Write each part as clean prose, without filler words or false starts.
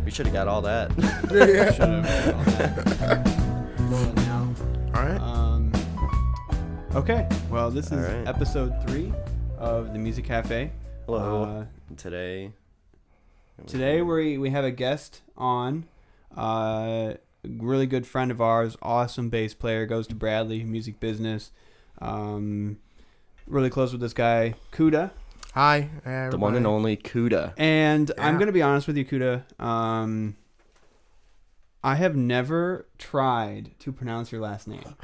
We should have got all that. Yeah. Should have all that. Rolling now. All right. Okay. Well, this is All right. episode 3 of the Music Cafe. Hello. Today We have a guest on. Really good friend of ours, awesome bass player, goes to Bradley music business. Really close with this guy, Kuda. Hi, everybody. the one and only Kuda. And Yeah. I'm gonna be honest with you, Kuda. I have never tried to pronounce your last name.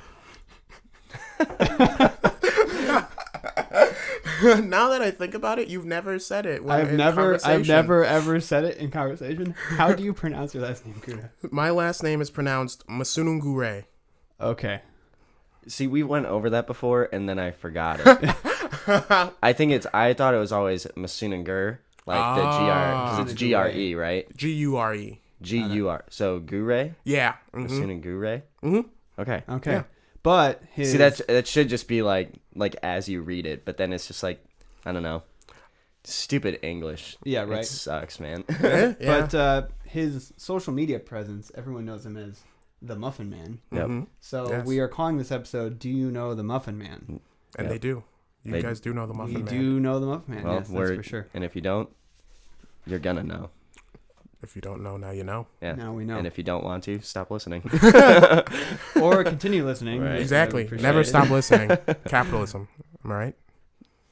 Now that I think about it, you've never said it. I've never ever said it in conversation. How do you pronounce your last name, Kuda? My last name is pronounced Masunungure. Okay. See, we went over that before, and then I forgot it. I thought it was always Masunangur, like the GR, because it's GRE, right? Gure. GUR. So Gure? Yeah. Masunangure? Mm-hmm. Okay. Okay. Yeah. But his See, that should just be like as you read it, but then it's just like, I don't know. Stupid English. Yeah, right. It sucks, man. Yeah. But his social media presence, everyone knows him as the Muffin Man. Yep. Mhm. So Yes. we are calling this episode, Do You Know the Muffin Man? And Yep. they do. You They- guys do know the Muffin We Man. do know the Muffin Man, Well, yes, that's for sure. And if you don't, you're gonna know. If you don't know, now you know. Yeah. Now we know. And if you don't want to, stop listening. Or continue listening. Right. Exactly. Appreciate Never it. stop listening. Capitalism. Am I right?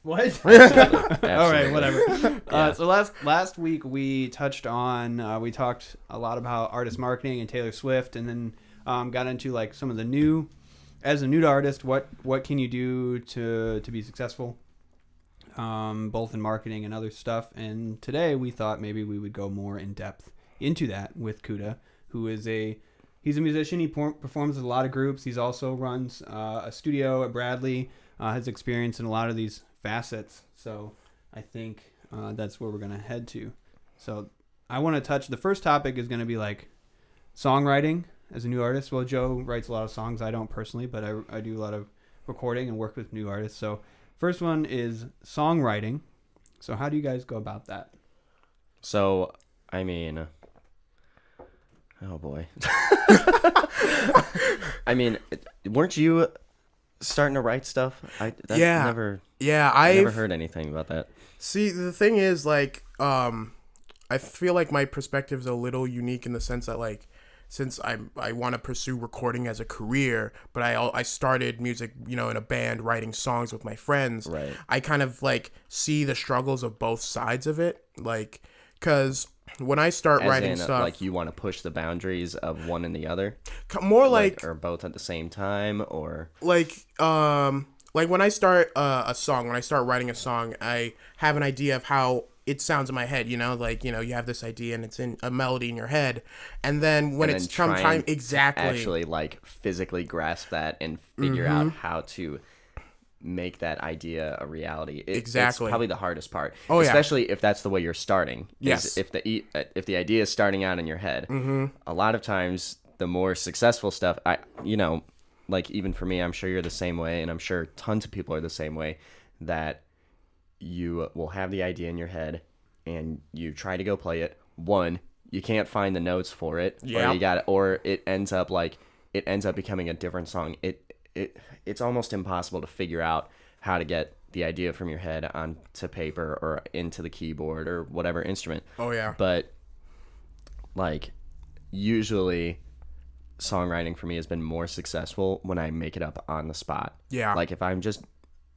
What? All right, Absolutely. whatever. Yeah. So last week we touched on, we talked a lot about artist marketing and Taylor Swift, and then got into like some of the new, as a new artist, what can you do to be successful, both in marketing and other stuff. And today we thought maybe we would go more in depth into that with Kuda, who is he's a musician. He performs with a lot of groups. He's also runs a studio at Bradley. Has experience in a lot of these facets. So I think that's where we're going to head to. So I want to touch, the first topic is going to be like songwriting as a new artist. Well, Joe writes a lot of songs. I don't personally, but I do a lot of recording and work with new artists. So first one is songwriting. So how do you guys go about that? So, I mean, oh boy. I mean, weren't you starting to write stuff? Yeah. Never, Yeah, I never I've heard anything about that. See, the thing is, like, I feel like my perspective is a little unique in the sense that, like, since I want to pursue recording as a career, but I started music, in a band, writing songs with my friends. Right. I kind of, like, see the struggles of both sides of it, like, because when I start As writing in, stuff, like you want to push the boundaries of one and the other, more like or both at the same time, or like when I start a song, when I start writing a song, I have an idea of how it sounds in my head, you have this idea and it's in a melody in your head, and then when it's come try time, and exactly, actually like physically grasp that and figure out how to make that idea a reality. Exactly. It's probably the hardest part. Oh, yeah. Especially if that's the way you're starting. Yes. If the idea is starting out in your head, a lot of times the more successful stuff, like even for me, I'm sure you're the same way, and I'm sure tons of people are the same way, that you will have the idea in your head and you try to go play it. One, you can't find the notes for it, Yeah. or it ends up becoming a different song. It's almost impossible to figure out how to get the idea from your head onto paper or into the keyboard or whatever instrument. Oh yeah. But like usually songwriting for me has been more successful when I make it up on the spot. Yeah. Like if I'm just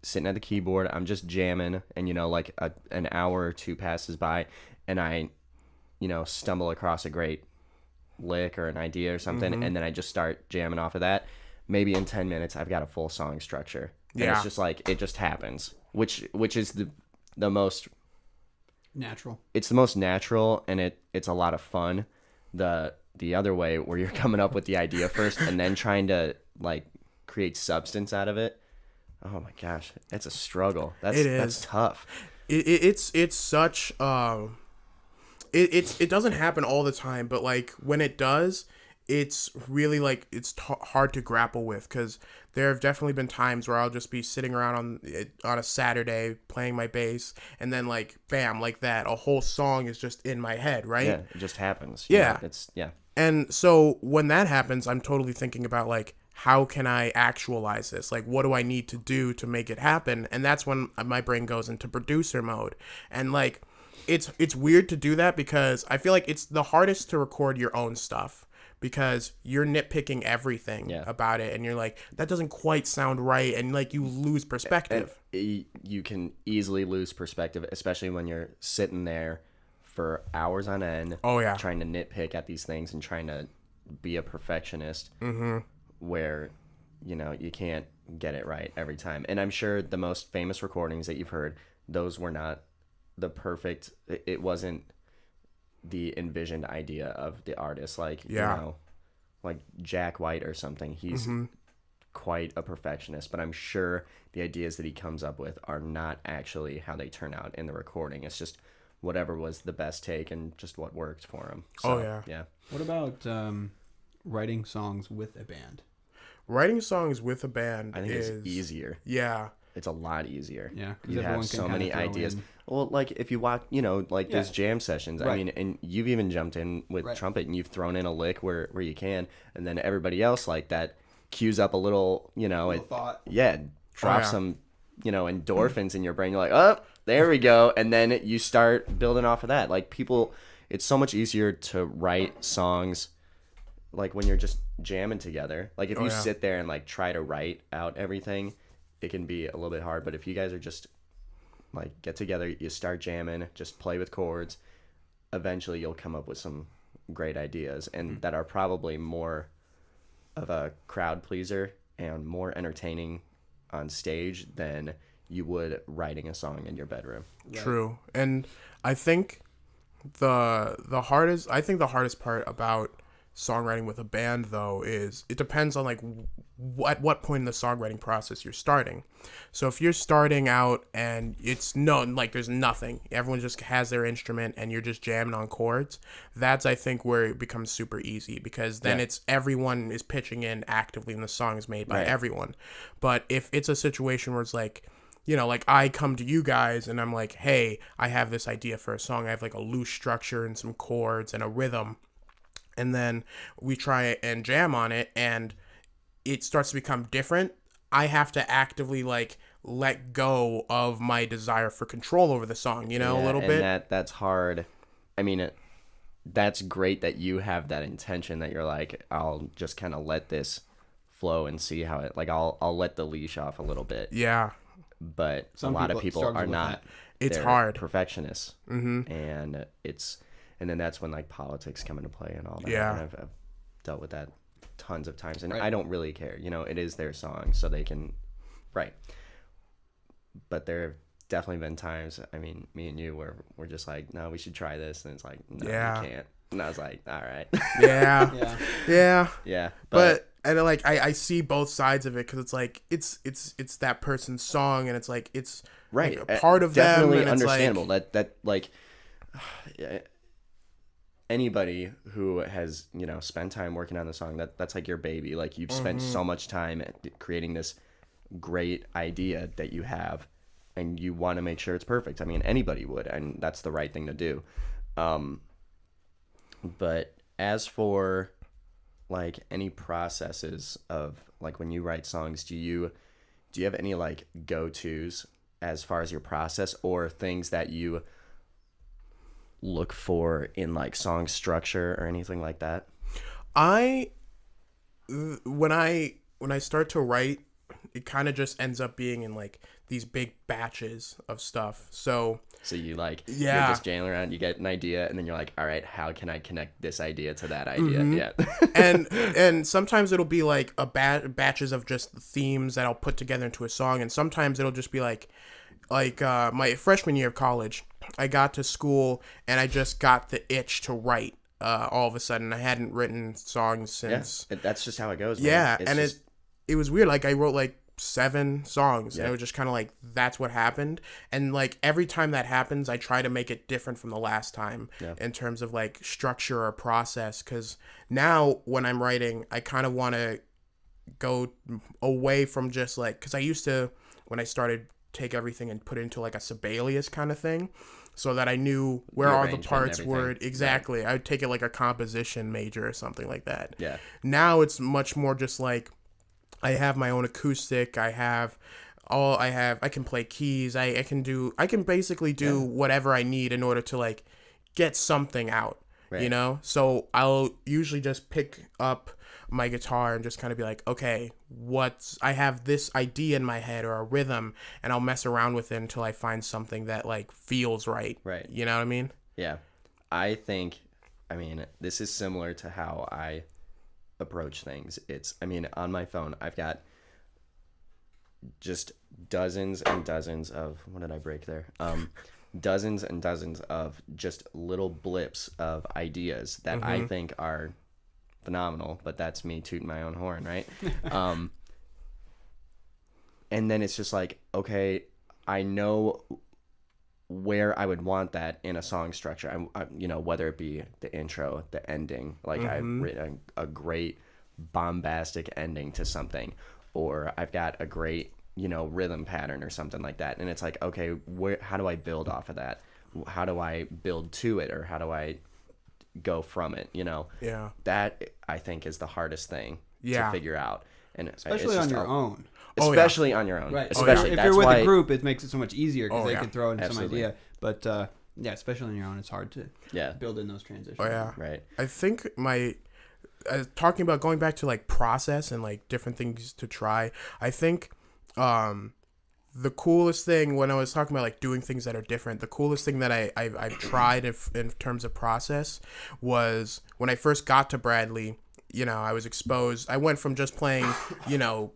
sitting at the keyboard, I'm just jamming, and like an hour or two passes by and I stumble across a great lick or an idea or something, and then I just start jamming off of that. Maybe in 10 minutes I've got a full song structure. And Yeah. it's just like it just happens, which is the most Natural. it's the most natural, and it's a lot of fun. The other way, where you're coming up with the idea first and then trying to like create substance out of it, oh my gosh, it's a struggle. That's tough. It's such it doesn't happen all the time, but like when it does, it's really like it's hard to grapple with, because there have definitely been times where I'll just be sitting around on a Saturday playing my bass, and then like bam, like that, a whole song is just in my head, right? Yeah, it just happens. Yeah. It's yeah. And so when that happens, I'm totally thinking about like, how can I actualize this? Like, what do I need to do to make it happen? And that's when my brain goes into producer mode. And like, it's weird to do that, because I feel like it's the hardest to record your own stuff, because you're nitpicking everything about it, and you're like, that doesn't quite sound right, and like you lose perspective. And you can easily lose perspective, especially when you're sitting there for hours on end. Oh yeah, trying to nitpick at these things and trying to be a perfectionist, where you can't get it right every time. And I'm sure the most famous recordings that you've heard, those were not the perfect. It wasn't the envisioned idea of the artist, like like Jack White or something. He's quite a perfectionist, but I'm sure the ideas that he comes up with are not actually how they turn out in the recording. It's just whatever was the best take and just what worked for him. So, yeah. What about writing songs with a band? Writing songs with a band, I think it's easier. Yeah, it's a lot easier. Yeah, you have so many ideas. Well, like if you watch, there's jam sessions. Right. I mean, and you've even jumped in with trumpet and you've thrown in a lick where you can, and then everybody else like that cues up a little, thought. Yeah, drop some, endorphins in your brain. You're like, oh, there we go, and then you start building off of that. Like people, it's so much easier to write songs, like when you're just jamming together. Like if you sit there and like try to write out everything, it can be a little bit hard. But if you guys are just like get together, you start jamming, just play with chords, eventually you'll come up with some great ideas, and that are probably more of a crowd pleaser and more entertaining on stage than you would writing a song in your bedroom. True. And I think the hardest part about songwriting with a band, though, is it depends on like at what point in the songwriting process you're starting. So if you're starting out and there's nothing, everyone just has their instrument and you're just jamming on chords, that's I think where it becomes super easy, because then it's everyone is pitching in actively and the song is made by everyone. But if it's a situation where it's like, like I come to you guys and I'm like, hey, I have this idea for a song. I have like a loose structure and some chords and a rhythm. And then we try and jam on it and it starts to become different. I have to actively like let go of my desire for control over the song, a little bit. And that's hard. I mean, that's great that you have that intention that you're like, I'll just kind of let this flow and see how it, like I'll let the leash off a little bit. Yeah. But a lot of people are not. It's hard. Perfectionists. And and then that's when like politics come into play and all that. Yeah. And I've dealt with that tons of times, and I don't really care. It is their song, so they can write. But there have definitely been times, I mean, me and you, where we're just like, no, we should try this, and it's like, no, we can't. And I was like, all right. Yeah. But and like I see both sides of it, because it's like it's that person's song, and it's like it's like a part of definitely them, and understandable. That like anybody who has spent time working on the song, that's like your baby. Like you've spent so much time creating this great idea that you have, and you want to make sure it's perfect. I mean, anybody would, and that's the right thing to do. But as for like any processes of like when you write songs, do you have any like go-tos as far as your process, or things that you look for in like song structure or anything like that? When I start to write, it kind of just ends up being in like these big batches of stuff. So you like you're just jamming around, you get an idea, and then you're like, all right, how can I connect this idea to that idea? and sometimes it'll be like batches of just themes that I'll put together into a song, and sometimes it'll just be like my freshman year of college, I got to school and I just got the itch to write. All of a sudden, I hadn't written songs since. Yeah, that's just how it goes. Man. Yeah, it was weird. Like I wrote like 7 songs, and it was just kind of like that's what happened. And like every time that happens, I try to make it different from the last time in terms of like structure or process, because now when I'm writing, I kind of want to go away from just like, because I used to, when I started, take everything and put it into like a Sibelius kind of thing, so that I knew where all the parts were exactly. I would take it like a composition major or something like that. Now it's much more just like, I have my own acoustic. I can play keys. I can basically do whatever I need in order to like get something out, you know? So I'll usually just pick up my guitar and just kind of be like, okay, I have this idea in my head or a rhythm, and I'll mess around with it until I find something that like feels right. Right. You know what I mean? Yeah. This is similar to how I approach things. On my phone, I've got just dozens and dozens of, what did I break there? Dozens and dozens of just little blips of ideas that I think are phenomenal, but that's me tooting my own horn, right? And then it's just like, okay, I know where I would want that in a song structure. Whether it be the intro, the ending, like I've written a great bombastic ending to something, or I've got a great, rhythm pattern or something like that. And it's like, okay, how do I build off of that? How do I build to it, or how do I go from it? Yeah. That I think is the hardest thing to figure out, and especially on your own. Especially on your own. Right. Especially if you're with a group, it makes it so much easier because they can throw in some idea. But especially on your own, it's hard to build in those transitions. Oh yeah. Right. I think talking about going back to like process and like different things to try. I think the coolest thing when I was talking about like doing things that are different, the coolest thing that I've tried in terms of process was when I first got to Bradley. I was exposed. I went from just playing,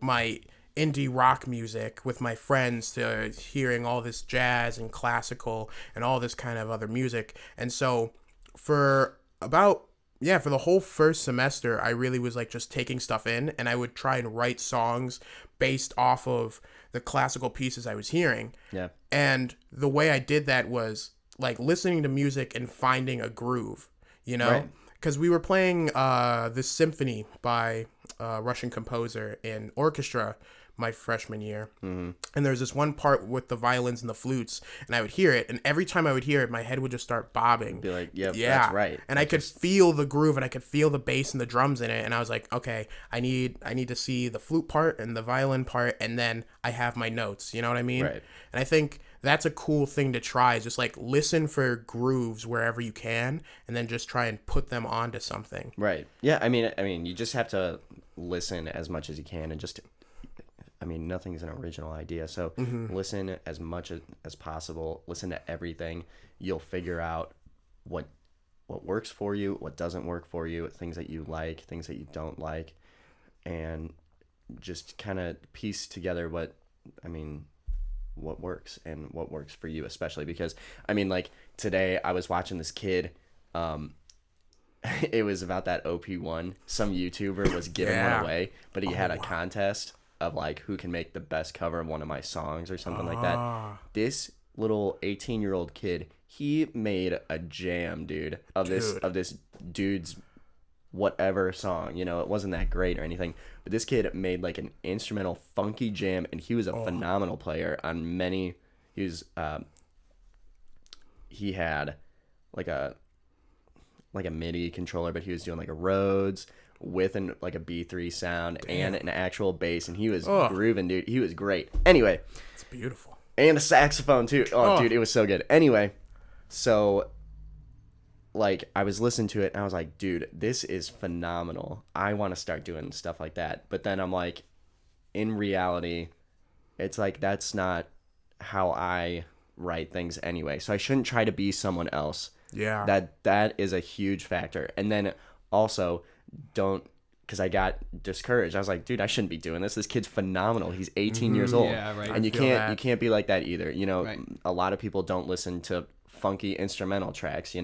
my indie rock music with my friends to hearing all this jazz and classical and all this kind of other music. And so for the whole first semester, I really was like just taking stuff in, and I would try and write songs based off of the classical pieces I was hearing. Yeah. And the way I did that was like listening to music and finding a groove, Right. Because we were playing this symphony by a Russian composer in orchestra my freshman year. And there's this one part with the violins and the flutes, and I would hear it, and every time I would hear it, my head would just start bobbing. Be like, yep, that's right. And I could feel the groove, and I could feel the bass and the drums in it, and I was like, okay, I need to see the flute part and the violin part, and then I have my notes. You know what I mean? Right. And I think that's a cool thing to try, is just like listen for grooves wherever you can, and then just try and put them onto something. Right. Yeah. I mean, you just have to listen as much as you can, and just, nothing's an original idea. So listen as much as possible. Listen to everything. You'll figure out what works for you, what doesn't work for you, things that you like, things that you don't like, and just kind of piece together what works and what works for you, especially because, like today I was watching this kid, it was about that OP1. Some YouTuber was giving one away, but he had a contest of like who can make the best cover of one of my songs or something like that. This little 18-year-old kid, he made a jam, dude, of this dude's whatever song. It wasn't that great or anything, but this kid made like an instrumental funky jam, and he was a phenomenal player on many. He had like a MIDI controller, but he was doing like a Rhodes with a B3 sound and an actual bass, and he was grooving, dude. He was great. Anyway, it's beautiful. And a saxophone too. Dude, it was so good. Anyway, so like I was listening to it and I was like, dude, this is phenomenal. I want to start doing stuff like that. But then I'm like, in reality, it's like that's not how I write things anyway. So I shouldn't try to be someone else. Yeah. That is a huge factor. And then also because I got discouraged. I was like, dude, I shouldn't be doing this. This kid's phenomenal. He's 18 years old. Yeah, right. And you can't be like that either. Right. A lot of people don't listen to funky instrumental tracks,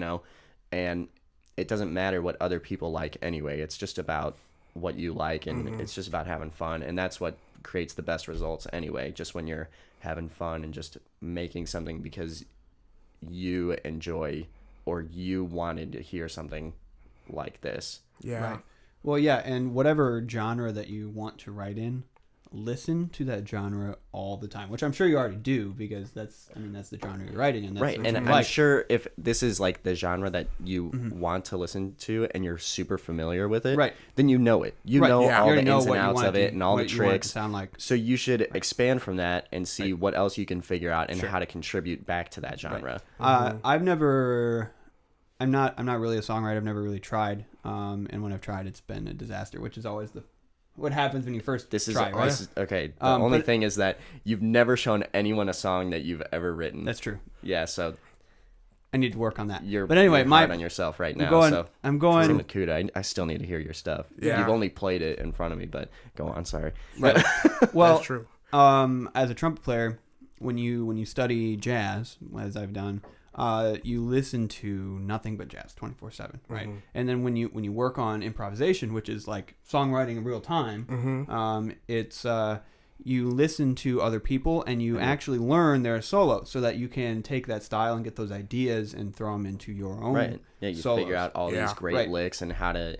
and it doesn't matter what other people like anyway. It's just about what you like, and it's just about having fun, and that's what creates the best results anyway, just when you're having fun and just making something because you enjoy or you wanted to hear something like this. Yeah. Right. Well, yeah, and whatever genre that you want to write in, listen to that genre all the time, which I'm sure you already do because that's the genre you're writing in. That's Right, and I'm sure if this is like the genre that you want to listen to and you're super familiar with it, right, then you know it. You right. know Yeah. all You the know ins and what you outs want of it it to- and all the what you want it to tricks. sound like. So you should expand from that and see what else you can figure out and Sure. how to contribute back to that genre. Right. I'm not really a songwriter. I've never really tried. And when I've tried, it's been a disaster, which is always what happens when you first try, right? Okay. The only thing is that you've never shown anyone a song that you've ever written. That's true. Yeah, so I need to work on that. but anyway, you're hard on yourself right now. I'm going. Same with Kuda. I still need to hear your stuff. Yeah. You've only played it in front of me, but go on. Sorry. Right. Well, That's true. As a trumpet player, when you study jazz, as I've done, you listen to nothing but jazz 24/7, right? And then when you work on improvisation, which is like songwriting in real time, it's you listen to other people and you actually learn their solo so that you can take that style and get those ideas and throw them into your own. Right. Yeah, you solos. figure out all these great licks and how to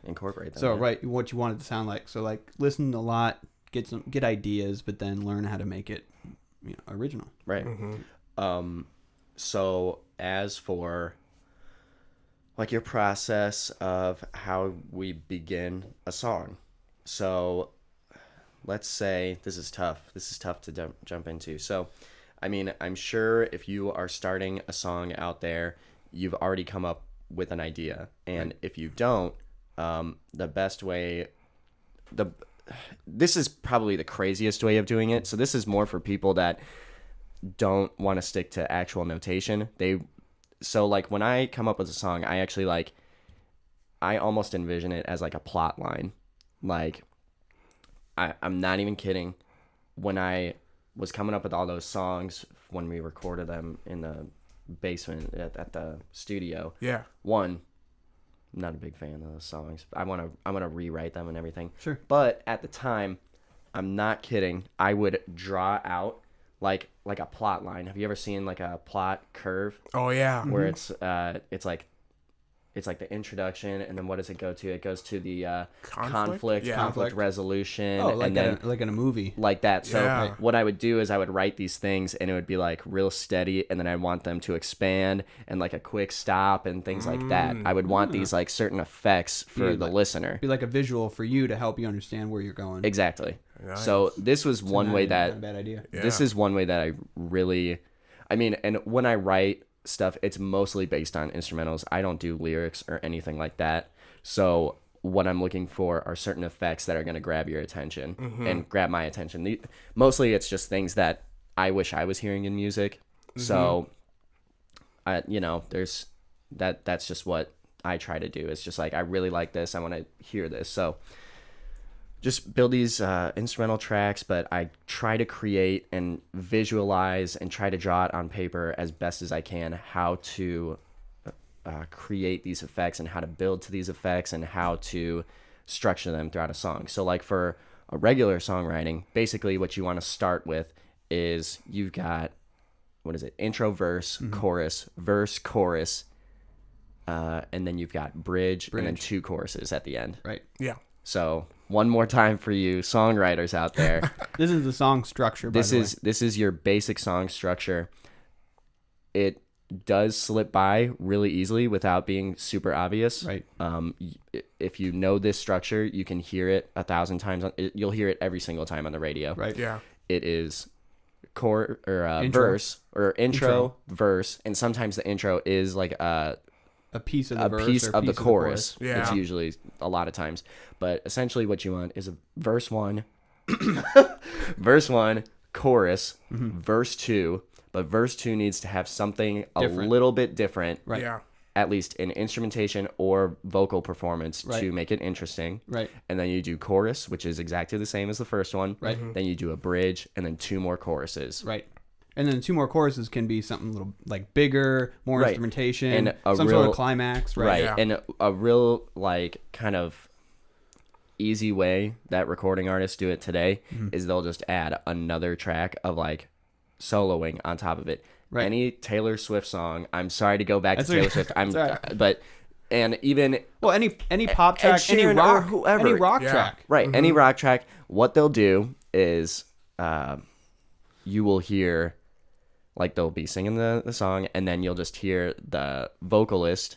incorporate them. So what you want it to sound like. So like listen a lot, get ideas, but then learn how to make it original. Right. So as for like your process of how we begin a song. So let's say this is tough. This is tough to jump into. So, I mean, I'm sure if you are starting a song out there, you've already come up with an idea. And if you don't, the best way, this is probably the craziest way of doing it. So this is more for people that don't want to stick to actual notation. So like when I come up with a song, I actually I almost envision it as like a plot line. Like I'm not even kidding. When I was coming up with all those songs when we recorded them in the basement at the studio. Yeah. I'm not a big fan of those songs. I want to rewrite them and everything. Sure. But at the time, I'm not kidding. I would draw out like a plot line. Have you ever seen like a plot curve? Oh yeah. Where it's like the introduction, and then what does it go to? It goes to the conflict resolution. Oh, like and then like in a movie. like that. So Yeah. what I would do is I would write these things, and it would be like real steady, and then I want them to expand and like a quick stop and things like that. I would want these like certain effects for the listener. Be like a visual for you to help you understand where you're going. Exactly. Nice. So this was one way Not a that bad idea. this is one way that I really, and when I write stuff, it's mostly based on instrumentals. I don't do lyrics or anything like that. So what I'm looking for are certain effects that are going to grab your attention and grab my attention. Mostly it's just things that I wish I was hearing in music. So, there's that's just what I try to do. It's just like, I really like this. I want to hear this. So just build these instrumental tracks, but I try to create and visualize and try to draw it on paper as best as I can how to create these effects and how to build to these effects and how to structure them throughout a song. So like for a regular songwriting, basically what you want to start with is you've got, intro, verse, chorus, verse, chorus, and then you've got bridge, and then 2 choruses at the end. Right. Yeah. So one more time for you songwriters out there. This is the song structure. This is your basic song structure. It does slip by really easily without being super obvious. Right. If you know this structure, you can hear it 1,000 times. You'll hear it every single time on the radio. Right. Yeah. It is intro. Verse or intro, verse, and sometimes the intro is like a piece of the verse piece or of the piece chorus. Yeah. It's usually a lot of times, but essentially what you want is a verse 1, verse 1, chorus, verse 2, but verse 2 needs to have something Different. a little bit different, Right. Yeah. at least in instrumentation or vocal performance Right. to make it interesting. Right. And then you do chorus, which is exactly the same as the first one. Right. Then you do a bridge, and then 2 more choruses. Right. And then 2 more choruses can be something a little like bigger, more Right. instrumentation, And a some real, sort of climax, right? Right. Yeah. And a real like kind of easy way that recording artists do it today is they'll just add another track of like soloing on top of it. Right. Any Taylor Swift song. I'm sorry to go back That's to Taylor okay. Swift. That's And even well, any pop track, any Sheeran or rock, whoever. any rock track. right, any rock track, what they'll do is you will hear like they'll be singing the song, and then you'll just hear the vocalist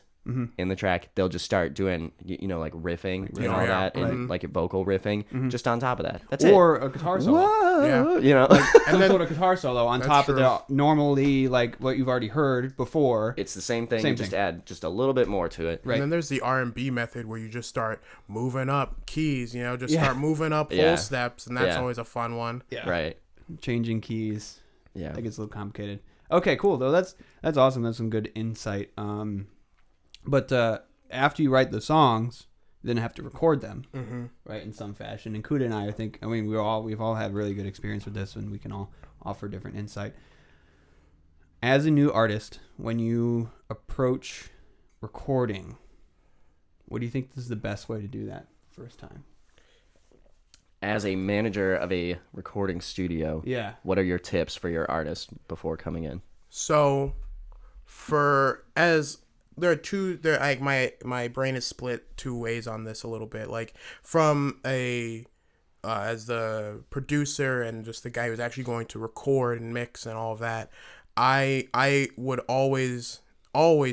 in the track. They'll just start doing like riffing and all that, and like vocal riffing just on top of that. That's it. Or a guitar solo. Whoa, Yeah. And then sort of guitar solo on top of the normally like what you've already heard before. it's the same thing. Same You just thing. add just a little bit more to it. Right. And then there's the R&B method where you just start moving up keys, start moving up whole steps, and that's always a fun one. Yeah. Right. Changing keys. Yeah. That gets a little complicated. Okay, cool though. That's awesome. That's some good insight. But after you write the songs, you then have to record them, right, in some fashion. And Kuda and I mean, we've all had really good experience with this, and we can all offer different insight. As a new artist, when you approach recording, what do you think is the best way to do that first time? As a manager of a recording studio, what are your tips for your artist before coming in? So, my brain is split two ways on this a little bit. Like from as the producer and just the guy who's actually going to record and mix and all of that, I would always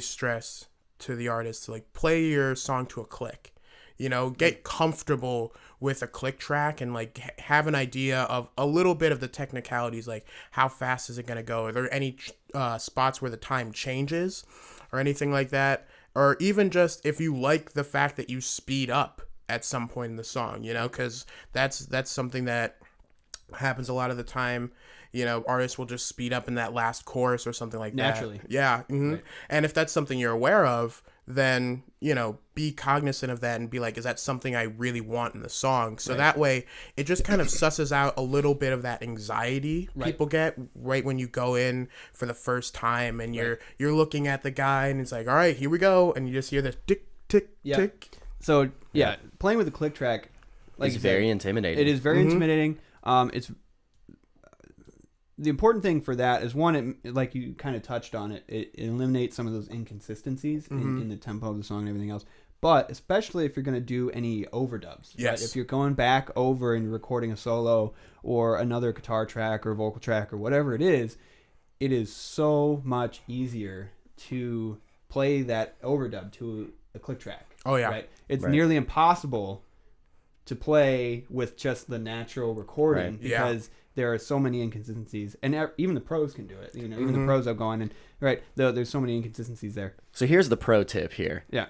stress to the artist to like play your song to a click. Get comfortable with a click track and like have an idea of a little bit of the technicalities, like how fast is it going to go? Are there any spots where the time changes or anything like that? Or even just if you like the fact that you speed up at some point in the song, because that's something that happens a lot of the time. Artists will just speed up in that last chorus or something like Naturally. that. Yeah. Mm-hmm. Right. And if that's something you're aware of, then, be cognizant of that and be like, is that something I really want in the song? So that way it just kind of susses out a little bit of that anxiety people get right when you go in for the first time and you're looking at the guy and it's like, all right, here we go. And you just hear this tick, tick, tick. So playing with the click track, like it's very intimidating. It is very intimidating. It's the important thing for that is one, it, like you kind of touched on it, it eliminates some of those inconsistencies in the tempo of the song and everything else. But especially if you're going to do any overdubs. Yes. Right? If you're going back over and recording a solo or another guitar track or vocal track or whatever it is so much easier to play that overdub to a click track. Oh, yeah. Right? It's nearly impossible to play with just the natural recording because there are so many inconsistencies, and even the pros can do it. Even the pros have gone and there's so many inconsistencies there. So here's the pro tip here. Yeah.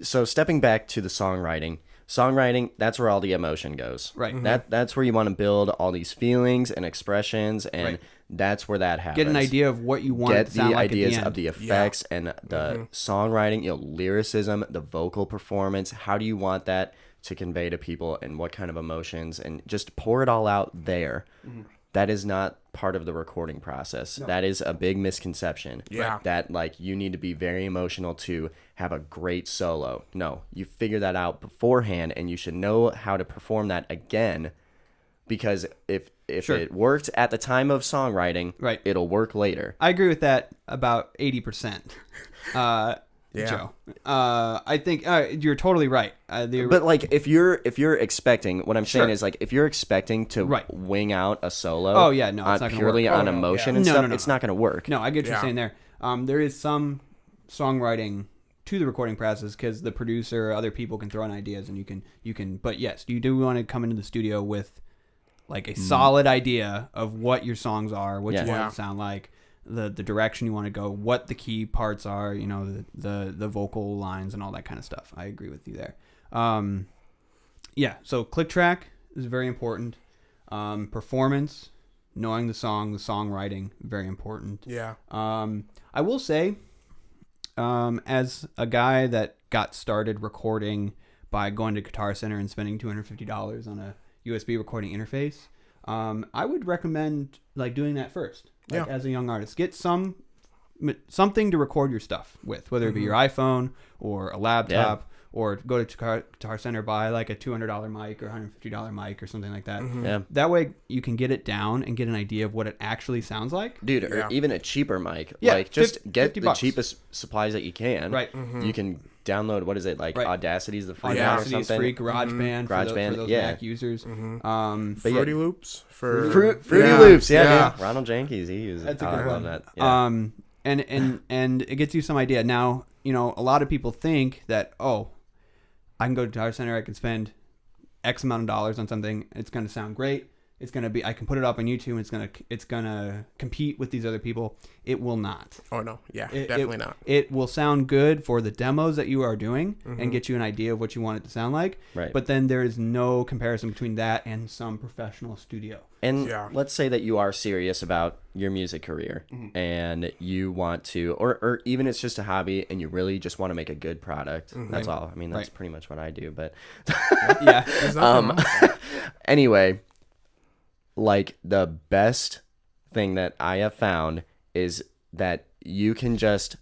So stepping back to the songwriting, that's where all the emotion goes. Right. That's where you want to build all these feelings and expressions, and that's where that happens. Get an idea of what you want Get it to sound the like ideas at the end. of the effects and the songwriting, lyricism, the vocal performance. How do you want that to convey to people, and what kind of emotions, and just pour it all out there. That is not part of the recording process. No. That is a big misconception. Yeah. That like you need to be very emotional to have a great solo. No, you figure that out beforehand, and you should know how to perform that again, because if it worked at the time of songwriting, it'll work later. I agree with that about 80%. Joe. I think you're totally right. But like if you're expecting, what I'm saying is like if you're expecting to wing out a solo, it's not gonna purely work. on emotion and stuff, it's not going to work. No, I get what you're saying there. There is some songwriting to the recording process because the producer or other people can throw in ideas and you can. But yes, you do want to come into the studio with like a solid idea of what your songs are, what you want it to sound like. The direction you want to go, what the key parts are, the vocal lines and all that kind of stuff. I agree with you there. So click track is very important. Performance, knowing the song, the songwriting, very important. Yeah. I will say, as a guy that got started recording by going to Guitar Center and spending $250 on a USB recording interface, I would recommend like doing that first. As a young artist, get something to record your stuff with, whether it be your iPhone or a laptop or go to Guitar Center, buy like a $200 mic or $150 mic or something like that. Yeah. That way you can get it down and get an idea of what it actually sounds like. Dude, or even a cheaper mic. Yeah, Like, just get the $50. cheapest supplies that you can. Right. You can download, what is it, like Audacity's the free one or Audacity's something? free, GarageBand for those Mac users. Fruity Loops for Fruity Loops, yeah. Ronald Jenkins, he uses it. That's a good I love one. that. Yeah. And it gets you some idea. Now, a lot of people think that, I can go to Guitar Center, I can spend X amount of dollars on something, it's going to sound great. It's going to be, I can put it up on YouTube, it's going to compete with these other people. It will not. Oh no. Yeah, definitely not. It will sound good for the demos that you are doing and get you an idea of what you want it to sound like. Right. But then there is no comparison between that and some professional studio. And let's say that you are serious about your music career and you want to, or even it's just a hobby and you really just want to make a good product. That's all. I mean, that's pretty much what I do. But anyway, like the best thing that I have found is that you can just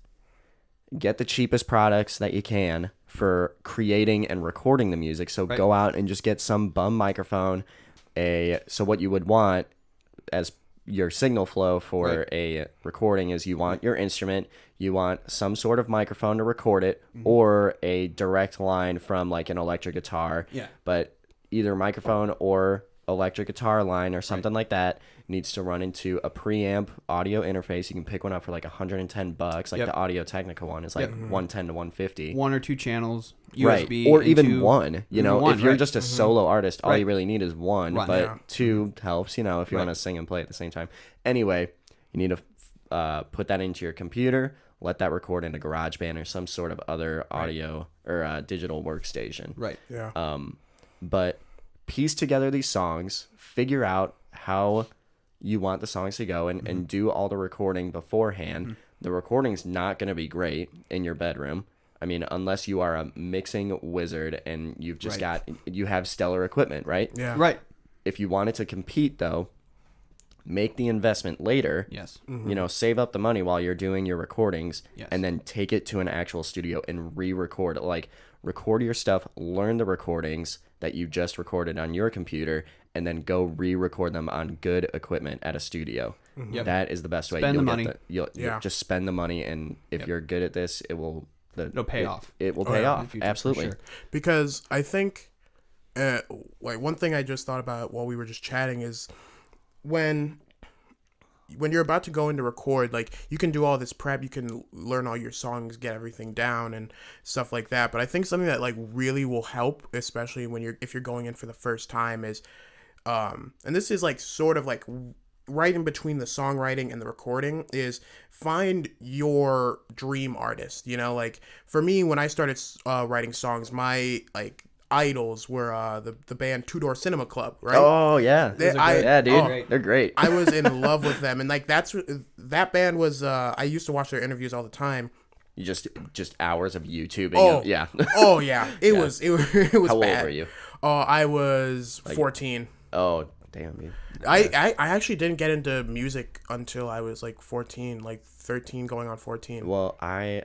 get the cheapest products that you can for creating and recording the music. So go out and just get some bum microphone. So what you would want as your signal flow for a recording is you want your instrument, you want some sort of microphone to record it, or a direct line from like an electric guitar. Yeah. But either microphone or electric guitar line or something like that needs to run into a preamp audio interface. You can pick one up for like $110. Like the Audio Technica one is like 110 to 150. One or two channels, USB, or even one. If you're just a solo artist, all you Right. really need is one. But two helps. If you want to sing and play at the same time. Anyway, you need to put that into your computer. Let that record into GarageBand or some sort of other audio or digital workstation. Right. Yeah. But piece together these songs, figure out how you want the songs to go, and do all the recording beforehand. The recording's not going to be great in your bedroom. I mean, unless you are a mixing wizard and you've just you have stellar equipment, right? Yeah. Right. If you wanted to compete, though, make the investment later. Yes. Save up the money while you're doing your recordings, Yes. and then take it to an actual studio and re-record. Like, record your stuff, learn the recordings that you just recorded on your computer, and then go re-record them on good equipment at a studio. Yep. That is the best way. Spend the money. You'll just spend the money, and if you're good at this, it'll pay off. It will pay off. Future, Absolutely. for sure. Because I think, like one thing I just thought about while we were just chatting is when you're about to go into record, like you can do all this prep, you can learn all your songs, get everything down and stuff like that. But I think something that like really will help, especially if you're going in for the first time, is, and this is like sort of like right in between the songwriting and the recording, is find your dream artist. Like for me, when I started writing songs, my like idols were the band Two Door Cinema Club, right? Oh yeah, Dude, they're great. I was in love with them, and like that band was. I used to watch their interviews all the time. You just hours of YouTube. Yeah. Oh yeah, it was it was How bad. old were you? I was 14. Oh damn, dude. I actually didn't get into music until I was like 14, like 13 going on 14. Well, I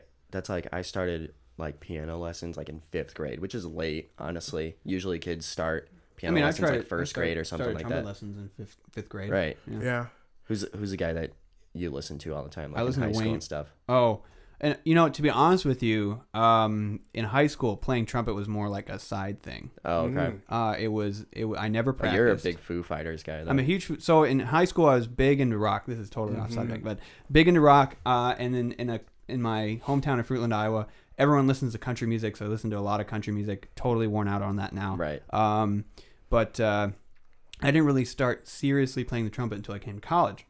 started like piano lessons like in 5th grade, which is late, honestly. Usually kids start piano lessons like first grade or something like that. Lessons in fifth grade. Right. Yeah. Who's the guy that you listen to all the time, like I listen in high to school Wayne and stuff? Oh, and to be honest with you, in high school playing trumpet was more like a side thing. Oh, okay. I never practiced. You're a big Foo Fighters guy, though. I'm a huge. So in high school, I was big into rock. This is totally off subject, but big into rock. And then in my hometown of Fruitland, Iowa, everyone listens to country music, so I listen to a lot of country music. Totally worn out on that now. Right. But I didn't really start seriously playing the trumpet until I came to college.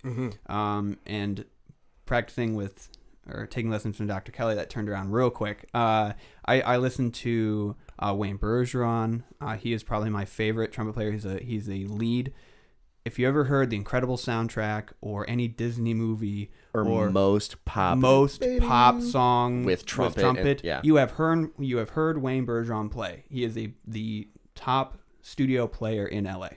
And practicing with or taking lessons from Dr. Kelly, that turned around real quick. I listened to Wayne Bergeron. He is probably my favorite trumpet player. He's a lead. If you ever heard the Incredible soundtrack or any Disney movie or most pop song with trumpet, you have heard Wayne Bergeron play. He is the top studio player in LA.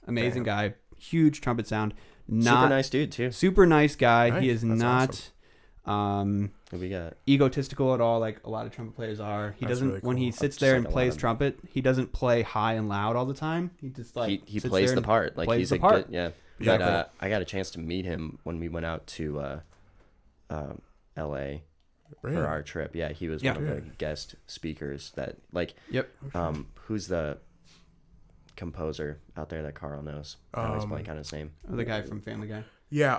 Amazing guy, huge trumpet sound. Super nice dude too. Super nice guy. Nice. He is That's not Who we got? egotistical at all, like a lot of trumpet players are. He That's doesn't really when he cool. sits Just there like and a lot plays of- trumpet, he doesn't play high and loud all the time. He just like He sits plays there the and part. Like plays he's the a part. good, yeah. Yeah, But I got a chance to meet him when we went out to L.A. Really? for our trip. Yeah, he was Yeah. one of the guest speakers. That like, Yep. who's the composer out there that Carl knows? I always blank on his name. The guy from Family Guy. Yeah.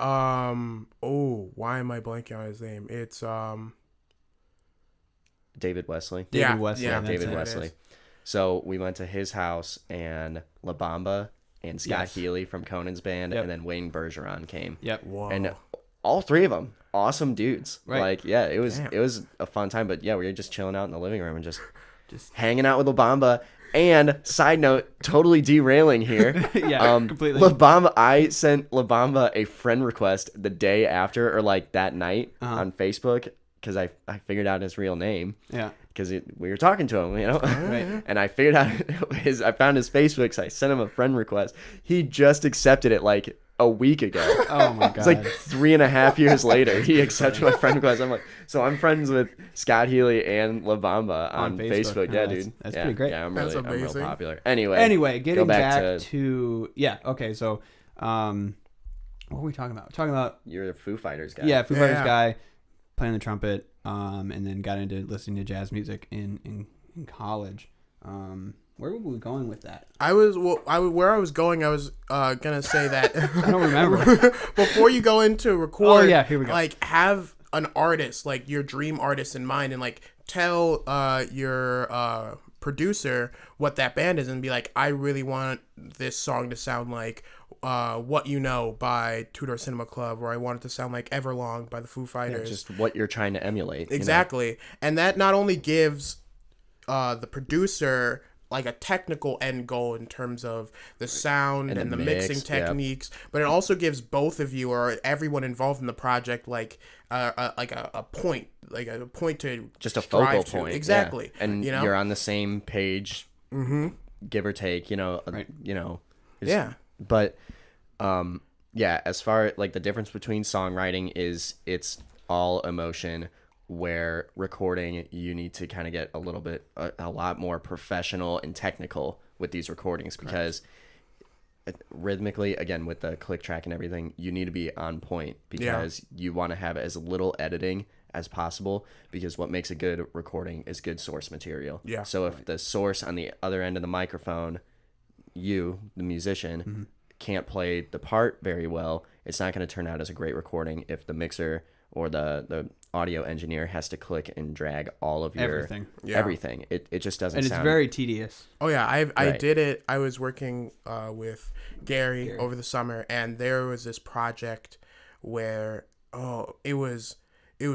Oh, why am I blanking on his name? It's David Wesley. David Yeah, Wesley. yeah, that's David it. Wesley. So we went to his house, and La Bamba and Scott Yes. Healy from Conan's band, Yep. and then Wayne Bergeron came. Yep. Whoa. And all three of them, awesome dudes. Right. Like, yeah, it was Damn. it was a fun time. But yeah, we were just chilling out in the living room and just hanging out with La Bamba. And side note, totally derailing here. Yeah, completely. La Bamba, I sent La Bamba a friend request the day after, or like that night on Facebook, because I figured out his real name. Yeah. Because we were talking to him, you know, Right. and I figured out I found his Facebook, so I sent him a friend request. He just accepted it like a week ago. Oh my god. It's like 3.5 years later, he accepted my friend request. I'm like, so I'm friends with Scott Healy and La Bamba on Facebook. Oh, Yeah, that's- dude. that's Yeah, pretty great. Yeah, I'm That's real amazing. popular. Anyway, Getting go back to yeah. Okay, so what were we talking about? We're talking about you're a Foo Fighters guy. Foo Fighters Yeah. guy playing the trumpet, and then got into listening to jazz music in college. Where were we going with that? where I was going, I was gonna say that I don't remember. before you go into record. Oh, yeah, here we go. Like, have an artist, like your dream artist in mind, and like tell your producer what that band is, and be like, I really want this song to sound like What You Know by Two Door Cinema Club, or I want it to sound like Everlong by the Foo Yeah, Fighters. just what you're trying to emulate. you know? Exactly. And that not only gives the producer like a technical end goal in terms of the sound And and, the the mix, mixing yep. techniques, but it also gives both of you or everyone involved in the project like a point, like a point to Just a strive focal to. point. Exactly. Yeah. And you know? you're on the same page, give or take, you know. Right. You know. Yeah. But, yeah, as far like the difference between songwriting is it's all emotion, where recording you need to kind of get a little bit a lot more professional and technical with these recordings, because rhythmically, again, with the click track and everything, you need to be on point, because you want to have as little editing as possible, because what makes a good recording is good source material. Yeah. So if the source on the other end of the microphone, you, the musician, can't play the part very well, it's not going to turn out as a great recording if the mixer or the audio engineer has to click and drag all of your Everything. Yeah. everything. It just doesn't And it's sound very tedious. Oh yeah, I Right. did it. I was working with Gary over the summer, and there was this project where it was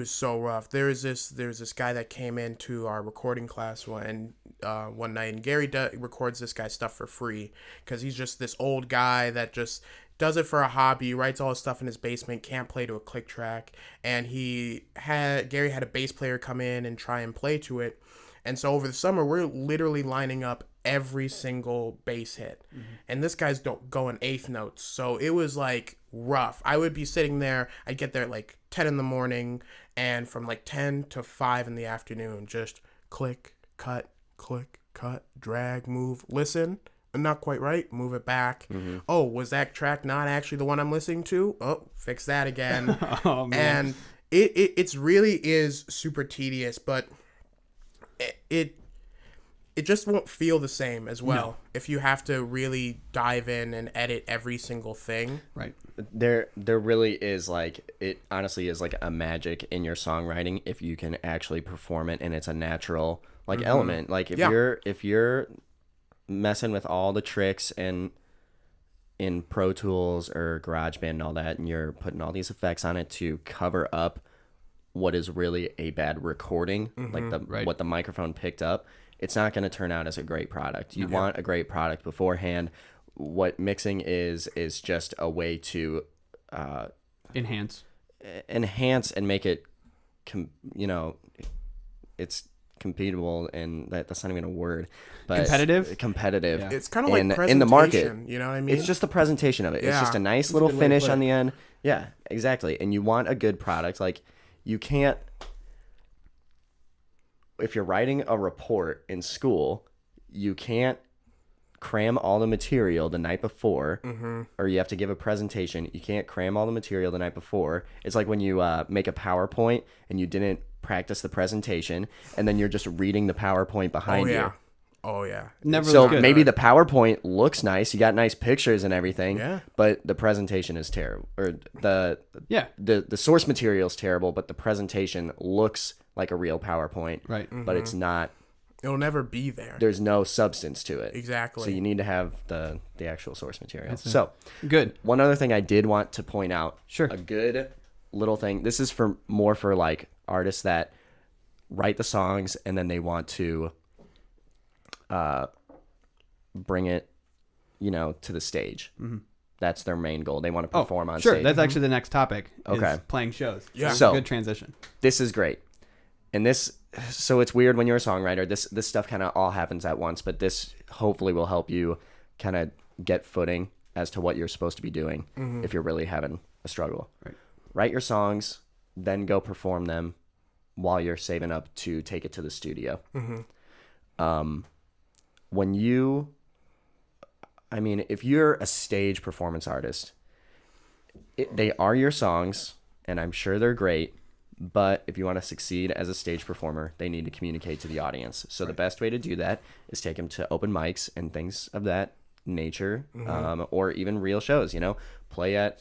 so rough. There was this guy that came into our recording class one night, and Gary records this guy's stuff for free because he's just this old guy that just does it for a hobby, writes all his stuff in his basement, can't play to a click track, and Gary had a bass player come in and try and play to it. And so over the summer, we're literally lining up every single bass hit. And this guy's going eighth notes. So it was like rough. I would be sitting there, I'd get there at like 10 in the morning, and from like 10 to 5 in the afternoon, just click, cut, drag, move, listen. Not quite right, move it back. Oh, was that track not actually the one I'm listening to? Oh, fix that again. Oh man. And it's really is super tedious, but it just won't feel the same as well if you have to really dive in and edit every single thing. Right. there really is, like, it honestly is like a magic in your songwriting if you can actually perform it and it's a natural like element. Like if you're messing with all the tricks and in Pro Tools or GarageBand and all that, and you're putting all these effects on it to cover up what is really a bad recording, like what the microphone picked up, it's not going to turn out as a great product. You want a great product beforehand. What mixing is just a way to Enhance. and make it it's competible, and that's not even a word, but competitive. Yeah. It's kind of like presentation, in the market. you know what I mean? It's just the presentation of it. It's Yeah. just a nice little good way to finish put on it. the end. Yeah, exactly. And you want a good product. Like, you can't, if you're writing a report in school, you can't cram all the material the night before, or you have to give a presentation. You can't cram all the material the night before. It's like when you make a PowerPoint and you didn't practice the presentation, and then you're just reading the PowerPoint behind you. Oh yeah. Never. So looks good. maybe the PowerPoint looks nice, you got nice pictures and everything, Yeah. but the presentation is terrible, or the source material is terrible, but the presentation looks like a real PowerPoint, right? But it's not. It'll never be there. There's no substance to it. Exactly. So you need to have the actual source material. So good. One other thing I did want to point out. Sure. A good little thing. This is for like artists that write the songs and then they want to bring it, to the stage. Mm-hmm. That's their main goal. They want to perform on sure. stage. That's actually the next topic. Okay. Is playing shows. Yeah. So good transition. This is great. And so it's weird when you're a songwriter. This stuff kind of all happens at once, but this hopefully will help you kind of get footing as to what you're supposed to be doing if you're really having a struggle. Right. Write your songs, then go perform them while you're saving up to take it to the studio. If you're a stage performance artist, they are your songs, and I'm sure they're great. But if you want to succeed as a stage performer, they need to communicate to the audience. So the best way to do that is take them to open mics and things of that nature, or even real shows, play at,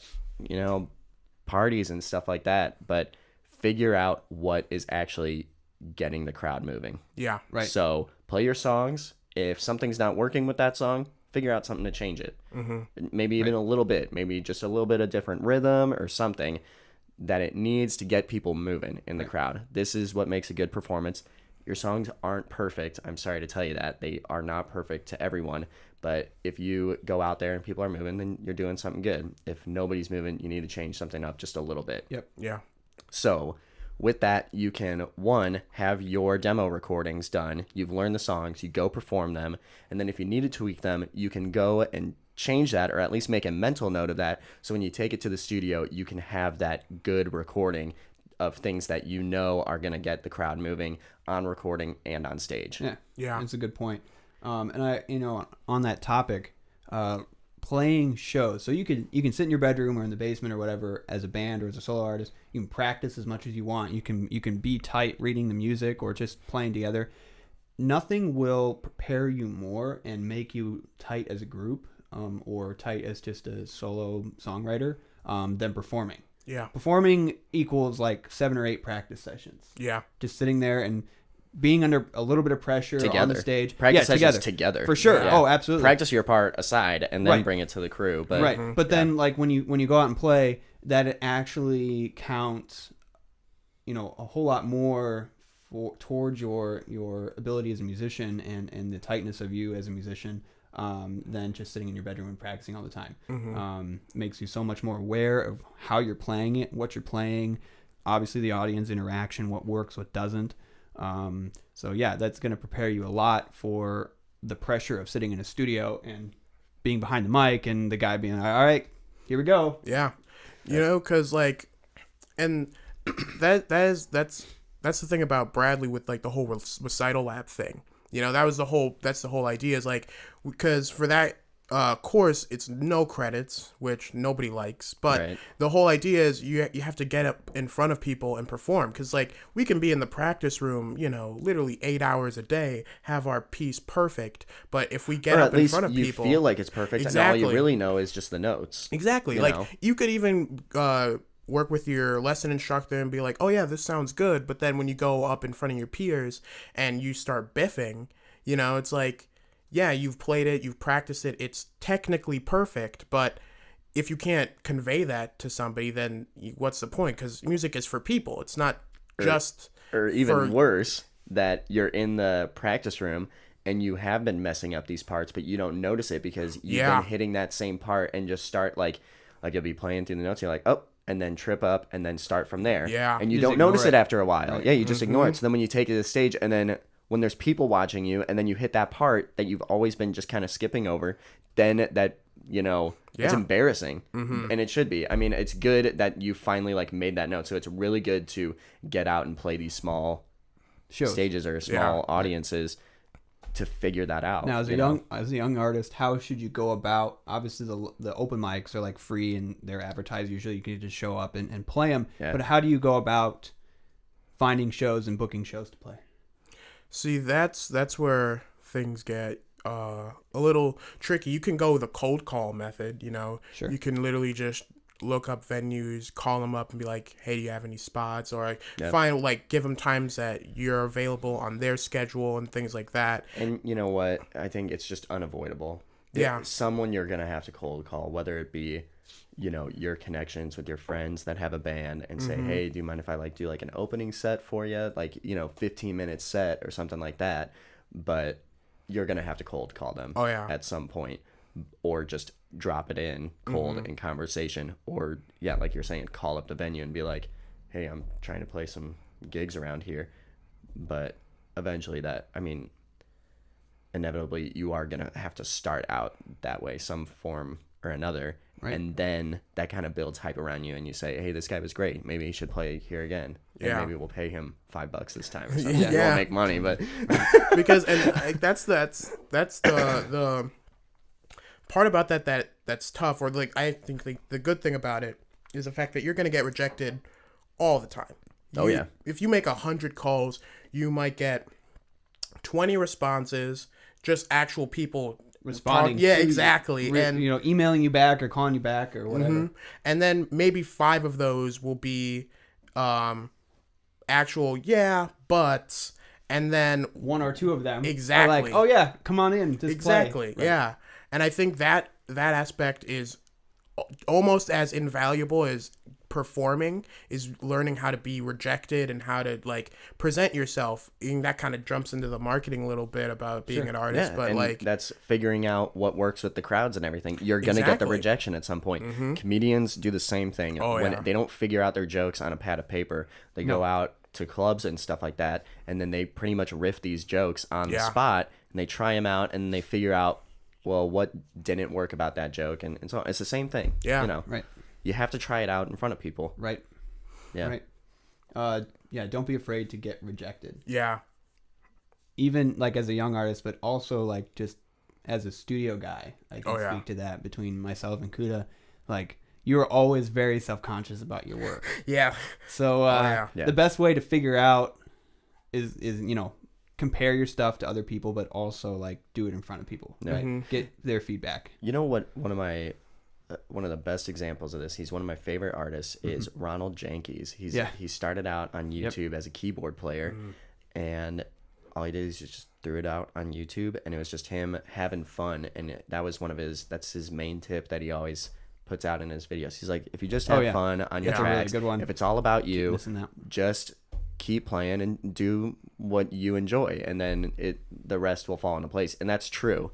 parties and stuff like that. But figure out what is actually getting the crowd moving. Yeah. Right. So play your songs. If something's not working with that song, figure out something to change it. Maybe even a little bit, maybe just a little bit of different rhythm or something that it needs to get people moving in the crowd. This is what makes a good performance. Your songs aren't perfect. I'm sorry to tell you that. They are not perfect to everyone. But if you go out there and people are moving, then you're doing something good. If nobody's moving, you need to change something up just a little bit. Yep. Yeah. So with that, you can, one, have your demo recordings done. You've learned the songs. You go perform them. And then if you need to tweak them, you can go and change that, or at least make a mental note of that, so when you take it to the studio, you can have that good recording of things that are going to get the crowd moving on recording and on stage. Yeah. That's a good point. And I, on that topic, playing shows. So you can sit in your bedroom or in the basement or whatever as a band or as a solo artist. You can practice as much as you want. You can be tight reading the music or just playing together. Nothing will prepare you more and make you tight as a group, or tight as just a solo songwriter, than performing. Yeah. Performing equals like 7 or 8 practice sessions. Yeah. Just sitting there and being under a little bit of pressure on the stage. Practice sessions together. For sure. Yeah. Oh, absolutely. Practice your part aside and then bring it to the crew. But But then like when you go out and play, that it actually counts, a whole lot more towards your ability as a musician and the tightness of you as a musician, than just sitting in your bedroom and practicing all the time. Makes you so much more aware of how you're playing it, what you're playing, obviously the audience interaction, what works, what doesn't. So yeah, that's going to prepare you a lot for the pressure of sitting in a studio and being behind the mic and the guy being like, all right, here we go. Yeah. Cause and that's the thing about Bradley with like the whole recital lab thing. That's the whole idea, is like, because for that course, it's no credits, which nobody likes, but the whole idea is you have to get up in front of people and perform, because like we can be in the practice room, literally 8 hours a day, have our piece perfect, but if we get up in front of people, you feel like it's perfect, and all you really know is just the notes. Exactly. You could even work with your lesson instructor and be like, oh yeah, this sounds good, but then when you go up in front of your peers and you start biffing, it's like, yeah, you've played it, you've practiced it, it's technically perfect, but if you can't convey that to somebody, then what's the point? Because music is for people. It's not just or even worse, that you're in the practice room and you have been messing up these parts, but you don't notice it because you've been hitting that same part and just start like you'll be playing through the notes, you're like, oh, and then trip up and then start from there. Yeah. And you don't notice it after a while. Right. Yeah, you just ignore it. So then when you take it to the stage and then when there's people watching you, and then you hit that part that you've always been just kind of skipping over, then that, you know, it's embarrassing. And it should be. I mean, it's good that you finally like made that note. So it's really good to get out and play these small stages or small audiences to figure that out. Now, as a young artist, how should you go about? Obviously, the open mics are like free and they're advertised. Usually, you can just show up and play them. Yeah. But how do you go about finding shows and booking shows to play? See, that's where things get a little tricky. You can go the cold call method. You know, you can literally just look up venues, call them up and be like, hey, do you have any spots? Or find, like, give them times that you're available on their schedule and things like that. And you know what? I think it's just unavoidable. Someone you're going to have to cold call, whether it be, you know, your connections with your friends that have a band and say, hey, do you mind if I like do like an opening set for you? Like, you know, 15-minute set or something like that. But you're going to have to cold call them at some point, or just drop it in cold in conversation, or like you're saying, call up the venue and be like, hey, I'm trying to play some gigs around here. But eventually inevitably you are gonna have to start out that way, some form or another, and then that kind of builds hype around you, and you say, hey, this guy was great, maybe he should play here again, and maybe we'll pay him $5 this time or something. We'll make money, but because that's the part about that's tough, or like I think the good thing about it is the fact that you're going to get rejected all the time. If you make 100 calls, you might get 20 responses, just actual people responding. Exactly. And you know, emailing you back or calling you back or whatever. And then maybe 5 of those will be actual buts, and then 1 or 2 of them are like, oh yeah, come on in, just exactly play. Yeah. And I think that aspect is almost as invaluable as performing, is learning how to be rejected and how to like present yourself. And that kind of jumps into the marketing a little bit about being an artist, but like that's figuring out what works with the crowds and everything. You're gonna get the rejection at some point. Comedians do the same thing. When they don't figure out their jokes on a pad of paper, they go out to clubs and stuff like that, and then they pretty much riff these jokes on the spot, and they try them out, and they figure out, well, what didn't work about that joke, and so on. It's the same thing. You know, you have to try it out in front of people. Don't be afraid to get rejected. Even like as a young artist, but also like just as a studio guy, I can speak to that. Between myself and Kuda, like, you're always very self-conscious about your work. So the best way to figure out is you know, compare your stuff to other people, but also like do it in front of people. Get their feedback. You know what? One of the best examples of this, he's one of my favorite artists, is Ronald Jenkins. He started out on YouTube as a keyboard player, and all he did is just threw it out on YouTube, and it was just him having fun, and that was that's his main tip that he always puts out in his videos. He's like, if you just have fun on your tracks, really good one. If it's all about you, just keep playing and do what you enjoy, and then the rest will fall into place. And that's true.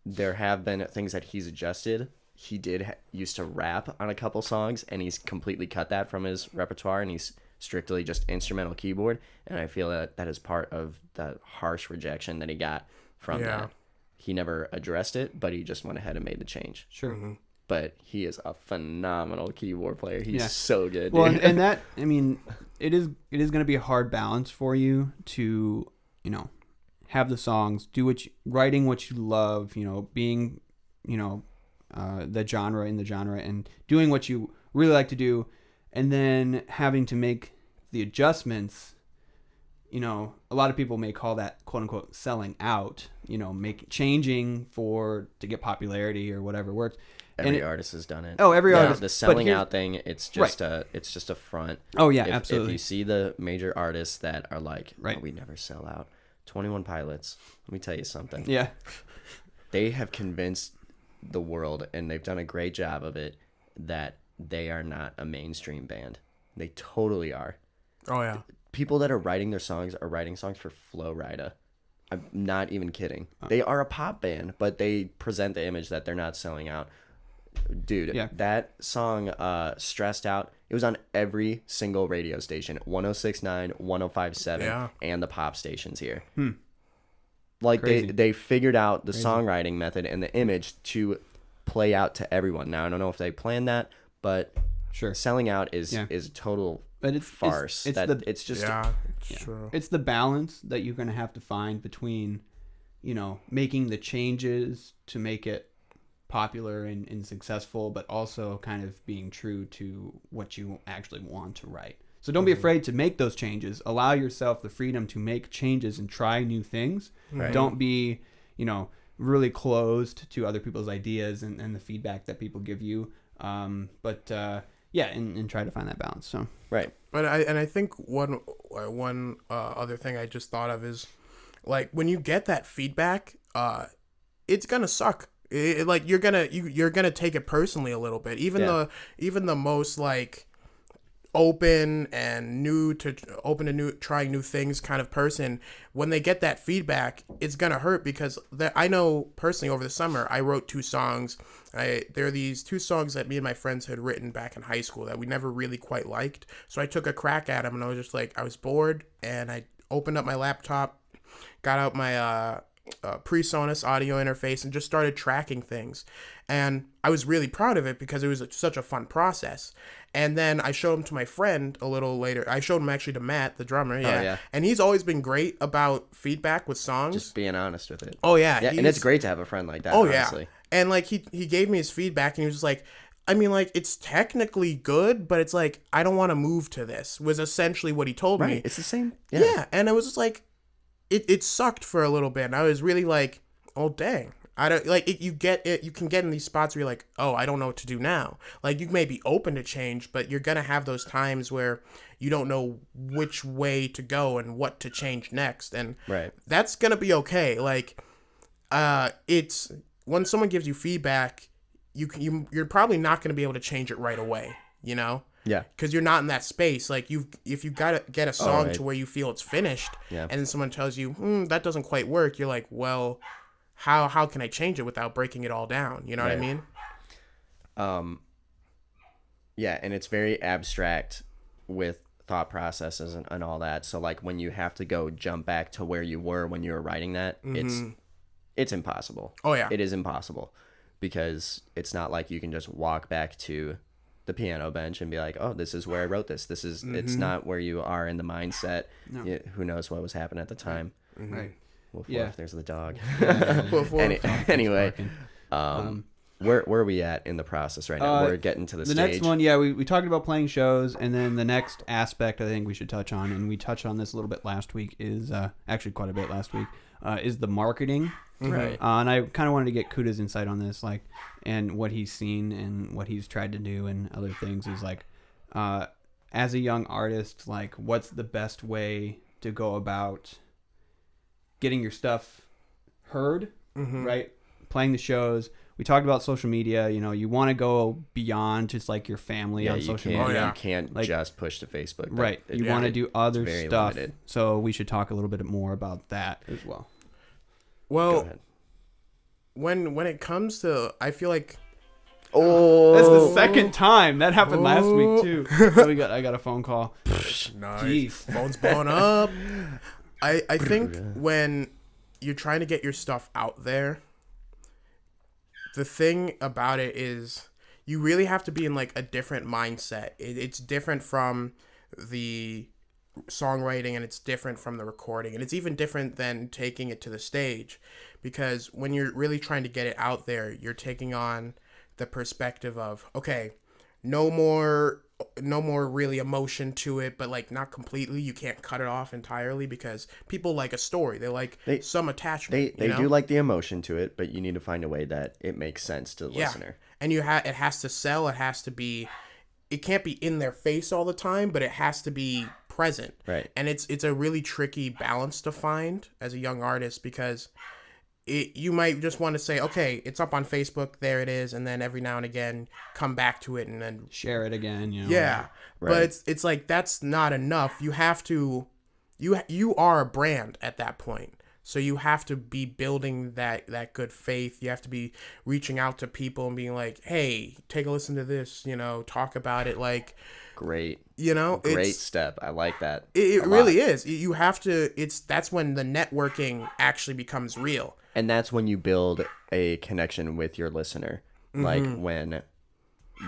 There have been things that he's adjusted. He did used to rap on a couple songs, and he's completely cut that from his repertoire, and he's strictly just instrumental keyboard. And I feel that is part of the harsh rejection that he got from that. He never addressed it, but he just went ahead and made the change. But he is a phenomenal keyboard player. He's so good. Well, and that, I mean, it is going to be a hard balance for you to, you know, have the songs, writing what you love, you know, being, you know, the genre, and doing what you really like to do, and then having to make the adjustments. You know, a lot of people may call that quote unquote selling out, you know, changing to get popularity or whatever works. Every artist has done it. Every artist. The selling out thing, it's just a front. Absolutely. If you see the major artists that are like, oh, we never sell out. 21 Pilots, let me tell you something. They have convinced the world, and they've done a great job of it, that they are not a mainstream band. They totally are. People that are writing their songs are writing songs for Flo Rida. I'm not even kidding. They are a pop band, but they present the image that they're not selling out. Dude, Yeah. that song, Stressed Out, it was on every single radio station, 106.9, 105.7, Yeah. and the pop stations here. Like, Crazy. they figured out the songwriting method and the image to play out to everyone. Now, I don't know if they planned that, but Sure. Selling Out is Yeah. a total But it's farce. It's just Yeah, it's true. It's the balance that you're going to have to find between, making the changes to make it popular and successful, but also kind of being true to what you actually want to write. So don't be afraid to make those changes. Allow yourself the freedom to make changes and try new things. Right. Don't be, really closed to other people's ideas and the feedback that people give you. But try to find that balance. So right. But I think one other thing I just thought of is, like, when you get that feedback, it's gonna suck. Like, you're gonna take it personally a little bit. Even the most, like, open to trying new things kind of person, when they get that feedback, it's gonna hurt, because I know personally over the summer I wrote 2 songs. There are these 2 songs that me and my friends had written back in high school that we never really quite liked. So I took a crack at them, and I was just like, I was bored, and I opened up my laptop, got out my PreSonus audio interface, and just started tracking things. And I was really proud of it because it was such a fun process. And then I showed him to my friend a little later. I showed him actually to Matt, the drummer. Yeah. And he's always been great about feedback with songs. Just being honest with it. Oh, yeah. Yeah, and it's great to have a friend like that, Oh, honestly. yeah. And, like, he gave me his feedback, and he was just like, I mean, like, it's technically good, but it's like, I don't want to move to this, was essentially what he told me. It's the same. Yeah. And it was just like, it sucked for a little bit. And I was really like, oh, dang. I don't like it. You can get in these spots where you're like, oh, I don't know what to do now. Like, you may be open to change, but you're going to have those times where you don't know which way to go and what to change next. And that's going to be okay. Like, it's when someone gives you feedback, you're probably not going to be able to change it right away, Yeah. Because you're not in that space. Like, if you got to get a song to where you feel it's finished, and then someone tells you, that doesn't quite work, you're like, well, how can I change it without breaking it all down? You know what I mean? Yeah, and it's very abstract with thought processes and all that. So, like, when you have to go jump back to where you were when you were writing that, it's impossible. Oh, yeah. It is impossible, because it's not like you can just walk back to the piano bench and be like, oh, this is where I wrote this. This is it's not where you are in the mindset. No. Who knows what was happening at the time. Right. Woof, woof, there's the dog. Woof, woof. Anyway, where are we at in the process right now? We're getting to the stage. The next one, we talked about playing shows, and then the next aspect I think we should touch on, and we touched on this a little bit last week, is actually quite a bit last week, is the marketing. Right. And I kind of wanted to get Kuda's insight on this, like, and what he's seen and what he's tried to do and other things. Is like, as a young artist, like, what's the best way to go about getting your stuff heard, right? Playing the shows. We talked about social media. You want to go beyond just like your family on social media. You can't like, just push to Facebook. Right. You want to do other stuff. Limited. So we should talk a little bit more about that as well. Well, when it comes to, I feel like, that's the second time that happened last week too. I got a phone call. Nice. Jeez. Phone's blowing up. I think when you're trying to get your stuff out there, the thing about it is you really have to be in, like, a different mindset. It's different from the songwriting, and it's different from the recording, and it's even different than taking it to the stage, because when you're really trying to get it out there, you're taking on the perspective of, okay, no more really emotion to it, but, like, not completely. You can't cut it off entirely, because people like a story. They like some attachment. They do like the emotion to it, but you need to find a way that it makes sense to the listener. And it has to sell. It has to be. It can't be in their face all the time, but it has to be present. Right. And it's a really tricky balance to find as a young artist, because you might just want to say, okay, it's up on Facebook, there it is, and then every now and again come back to it and then share it again. Yeah, right. But it's like, that's not enough. You have to, you are a brand at that point. So you have to be building that good faith. You have to be reaching out to people and being like, hey, take a listen to this, talk about it. Like, Great. It's Step. I like that. It really is. You have to. That's when the networking actually becomes real. And that's when you build a connection with your listener. Like when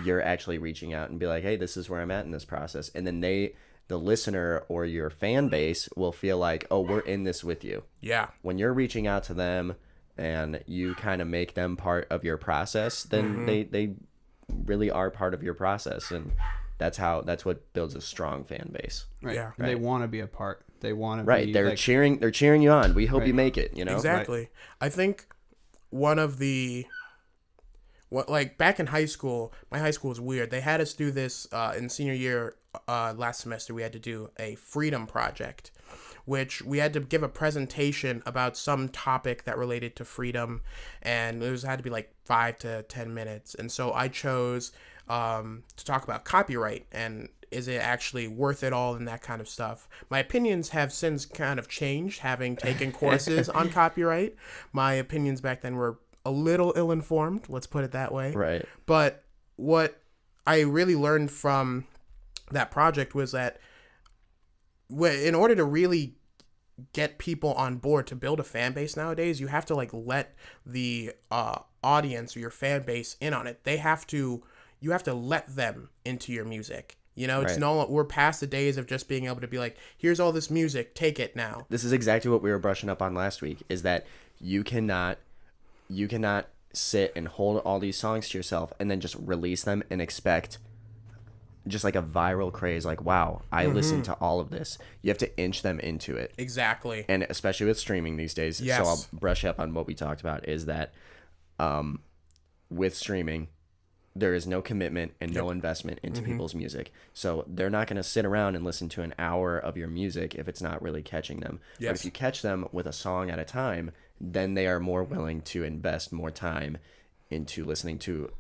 you're actually reaching out and be like, hey, this is where I'm at in this process. And then the listener or your fan base will feel like, oh, we're in this with you. Yeah. When you're reaching out to them and you kind of make them part of your process, then they really are part of your process. And that's what builds a strong fan base. Right. Yeah. And they want to be a part. They want to Right. be They're cheering you on. We hope you make it, Exactly. Right. I think one of the back in high school, my high school was weird. They had us do this in senior year last semester. We had to do a freedom project, which we had to give a presentation about some topic that related to freedom, and had to be like 5 to 10 minutes. And so I chose to talk about copyright and is it actually worth it all and that kind of stuff. My opinions have since kind of changed, having taken courses on copyright. My opinions back then were a little ill-informed, let's put it that way. Right. But what I really learned from that project was that in order to really get people on board to build a fan base nowadays, you have to let the audience or your fan base in on it. You have to let them into your music. It's Right. we're past the days of just being able to be like, here's all this music, take it now. This is exactly what we were brushing up on last week, is that you cannot sit and hold all these songs to yourself and then just release them and expect just like a viral craze, like, wow, I listened to all of this. You have to inch them into it. Exactly. And especially with streaming these days. Yes. So I'll brush up on what we talked about, is that with streaming, there is no commitment and no investment into people's music. So they're not going to sit around and listen to an hour of your music if it's not really catching them. Yes. But if you catch them with a song at a time, then they are more willing to invest more time into listening to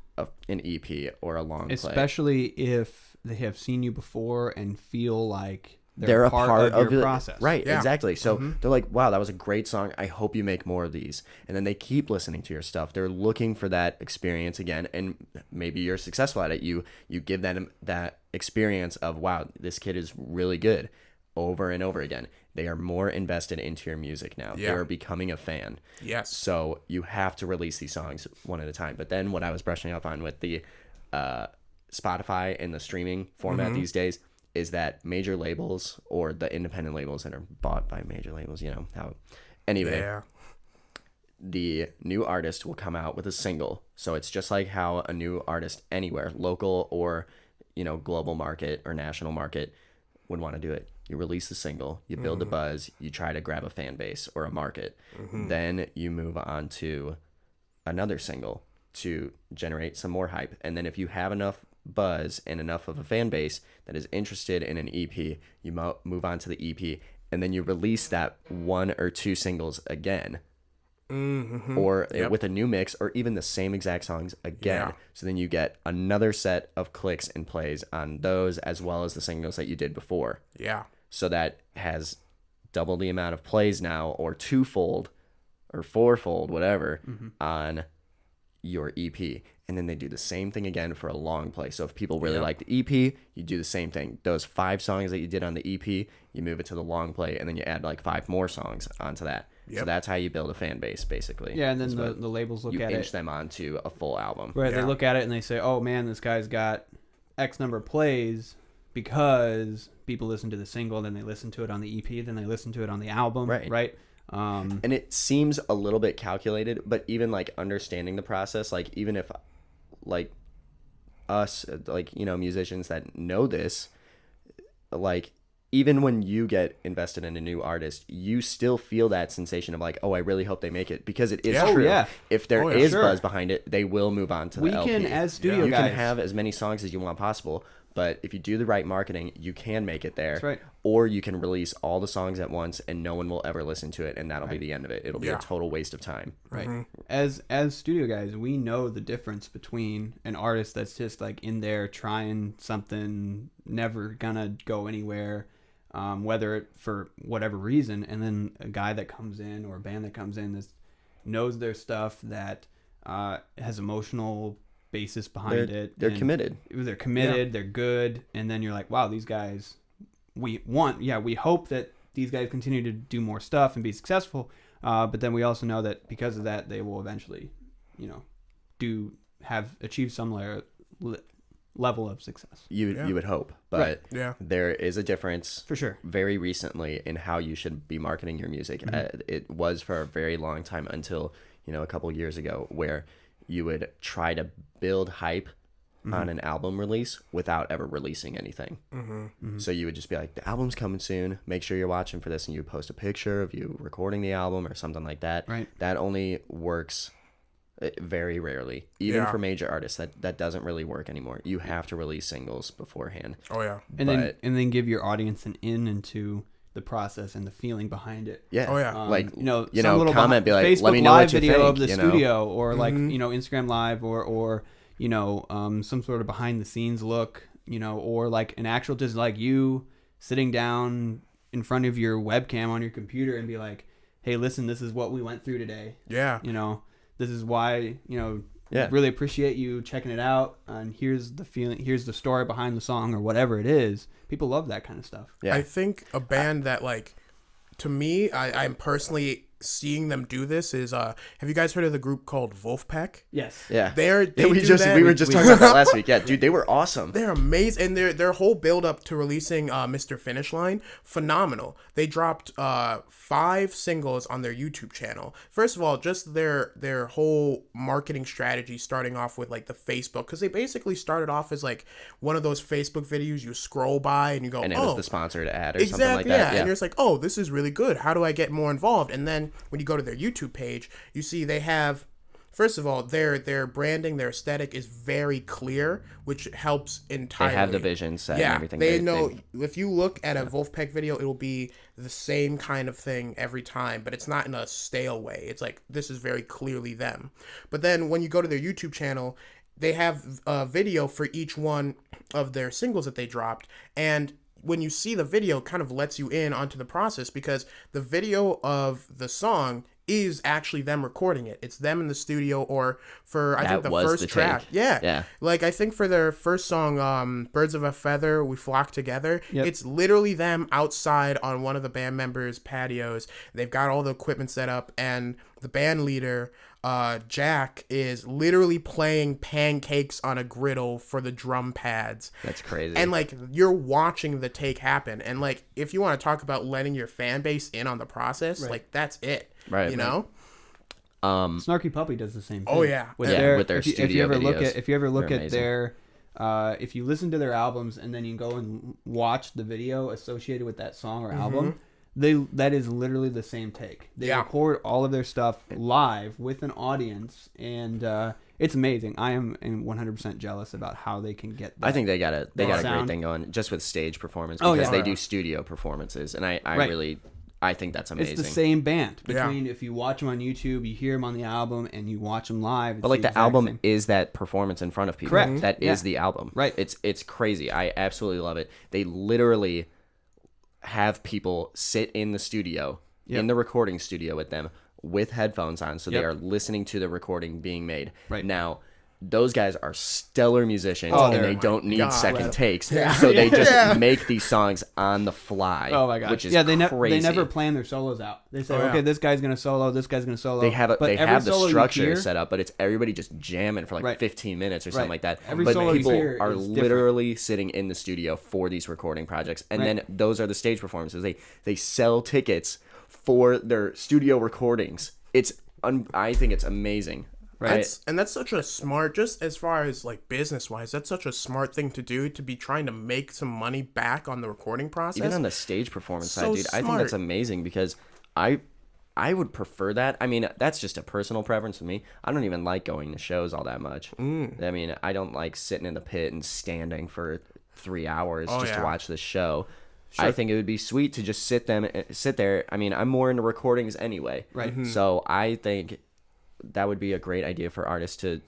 an EP or a long play. Especially if they have seen you before and feel like They're a part of your the process. Right, Yeah. exactly. So they're like, wow, that was a great song. I hope you make more of these. And then they keep listening to your stuff. They're looking for that experience again. And maybe you're successful at it. You give them that experience of, wow, this kid is really good, over and over again. They are more invested into your music now. Yeah. They are becoming a fan. Yes. So you have to release these songs one at a time. But then what I was brushing up on with the Spotify and the streaming format these days is that major labels or the independent labels that are bought by major labels, how. Anyway, Yeah. the new artist will come out with a single. So it's just like how a new artist anywhere, local or, global market or national market, would want to do it. You release the single, you build a buzz, you try to grab a fan base or a market. Then you move on to another single to generate some more hype. And then if you have enough buzz and enough of a fan base that is interested in an EP, you move on to the EP, and then you release that 1 or 2 singles again. Or with a new mix, or even the same exact songs again. Yeah. So then you get another set of clicks and plays on those, as well as the singles that you did before. Yeah. So that has double the amount of plays now, or twofold or fourfold, whatever, on your EP. And then they do the same thing again for a long play. So if people really like the EP, you do the same thing. Those 5 songs that you did on the EP, you move it to the long play, and then you add like 5 more songs onto that. So that's how you build a fan base, basically. Yeah, and then the labels look you at inch it. them onto a full album. Right, Yeah. they look at it and they say, oh man, this guy's got X number of plays because people listen to the single, then they listen to it on the EP, then they listen to it on the album. Right. And it seems a little bit calculated, but even like understanding the process, like even if like us, like, musicians that know this, like even when you get invested in a new artist, you still feel that sensation of like, oh, I really hope they make it, because it is true. Yeah. If there is buzz behind it, they will move on to the LP. We can, as studio you guys, can have as many songs as you want possible, but if you do the right marketing, you can make it there. That's right. Or you can release all the songs at once and no one will ever listen to it, and that'll be the end of it. It'll be a total waste of time. Right. As studio guys, we know the difference between an artist that's just like in there trying something, never gonna go anywhere, whether for whatever reason, and then a guy that comes in or a band that comes in that knows their stuff, that has emotional basis behind it. They're committed. They're committed. They're good. And then you're like, wow, these guys, we hope that these guys continue to do more stuff and be successful. But then we also know that because of that, they will eventually, achieve some level of success. You would hope, but Yeah. there is a difference For sure. very recently in how you should be marketing your music. It was for a very long time until a couple years ago, where you would try to build hype on an album release without ever releasing anything. So you would just be like, the album's coming soon, make sure you're watching for this, and you post a picture of you recording the album or something like that. Right. That only works very rarely, even for major artists. That doesn't really work anymore. You have to release singles beforehand. Oh yeah. And then give your audience an in into the process and the feeling behind it. Yeah. Oh, yeah. Some little comment, be like, Facebook let me know live what you video think, of the studio, or like Instagram live, or some sort of behind the scenes look, or like an actual, just like you sitting down in front of your webcam on your computer and be like, hey, listen, this is what we went through today. Yeah. This is why, really appreciate you checking it out, and here's the feeling, here's the story behind the song, or whatever it is. People love that kind of stuff. Yeah. I think a band that, like, to me, I'm personally seeing them do this is have you guys heard of the group called Wolfpack? Yes. Yeah. We were just talking about that last week. Yeah, dude, they were awesome. They're amazing, and their whole build up to releasing Mr. Finish Line, phenomenal. They dropped 5 singles on their YouTube channel. First of all, just their whole marketing strategy, starting off with like the Facebook, because they basically started off as like one of those Facebook videos you scroll by and you go, And it was the sponsored ad or exactly, something like that. Yeah, and you're just like, oh, this is really good. How do I get more involved? And then when you go to their YouTube page, you see they have, first of all, their branding, their aesthetic is very clear, which helps entirely. They have the vision set and everything. They know, if you look at a Wolfpack video, it'll be the same kind of thing every time, but it's not in a stale way. It's like, this is very clearly them. But then when you go to their YouTube channel, they have a video for each one of their singles that they dropped, and when you see the video, it kind of lets you in onto the process, because the video of the song is actually them recording it. It's them in the studio, or for, I think, the first track. Yeah. Like, I think for their first song, Birds of a Feather, We Flock Together, it's literally them outside on one of the band members' patios. They've got all the equipment set up, and the band leader, Jack, is literally playing pancakes on a griddle for the drum pads. That's crazy. And like, you're watching the take happen, and like, if you want to talk about letting your fan base in on the process, like, that's it. Right. Snarky Puppy does the same thing. Oh yeah. With their studio if you ever videos. if you ever look They're at amazing. their if you listen to their albums and then you go and watch the video associated with that song or album, that is literally the same take. They record all of their stuff live with an audience, and it's amazing. I am 100% jealous about how they can get that. I think they got a great sound. thing going just with stage performance, because they do studio performances, and I think that's amazing. It's the same band. Between if you watch them on YouTube, you hear them on the album, and you watch them live. But like, the album is that performance in front of people. Correct. That is the album. Right. It's crazy. I absolutely love it. They literally have people sit in the studio, in the recording studio with them, with headphones on, so they are listening to the recording being made. Right. Now, those guys are stellar musicians, and they don't need second takes. Yeah. So they just make these songs on the fly. Oh my god! Which is they crazy. never plan their solos out. They say, okay, this guy's gonna solo, this guy's gonna solo. They have the solo structure set up, but it's everybody just jamming for like 15 minutes or something like that. But people are literally sitting in the studio for these recording projects, and then those are the stage performances. They sell tickets for their studio recordings. I think it's amazing. Right. And that's such a smart, just as far as like business wise, that's such a smart thing to do, to be trying to make some money back on the recording process. Even on the stage performance side, dude, smart. I think that's amazing, because I would prefer that. I mean, that's just a personal preference for me. I don't even like going to shows all that much. I mean, I don't like sitting in the pit and standing for 3 hours to watch the show. Sure. I think it would be sweet to just sit there. I mean, I'm more into recordings anyway. Right. So I think that would be a great idea for artists to,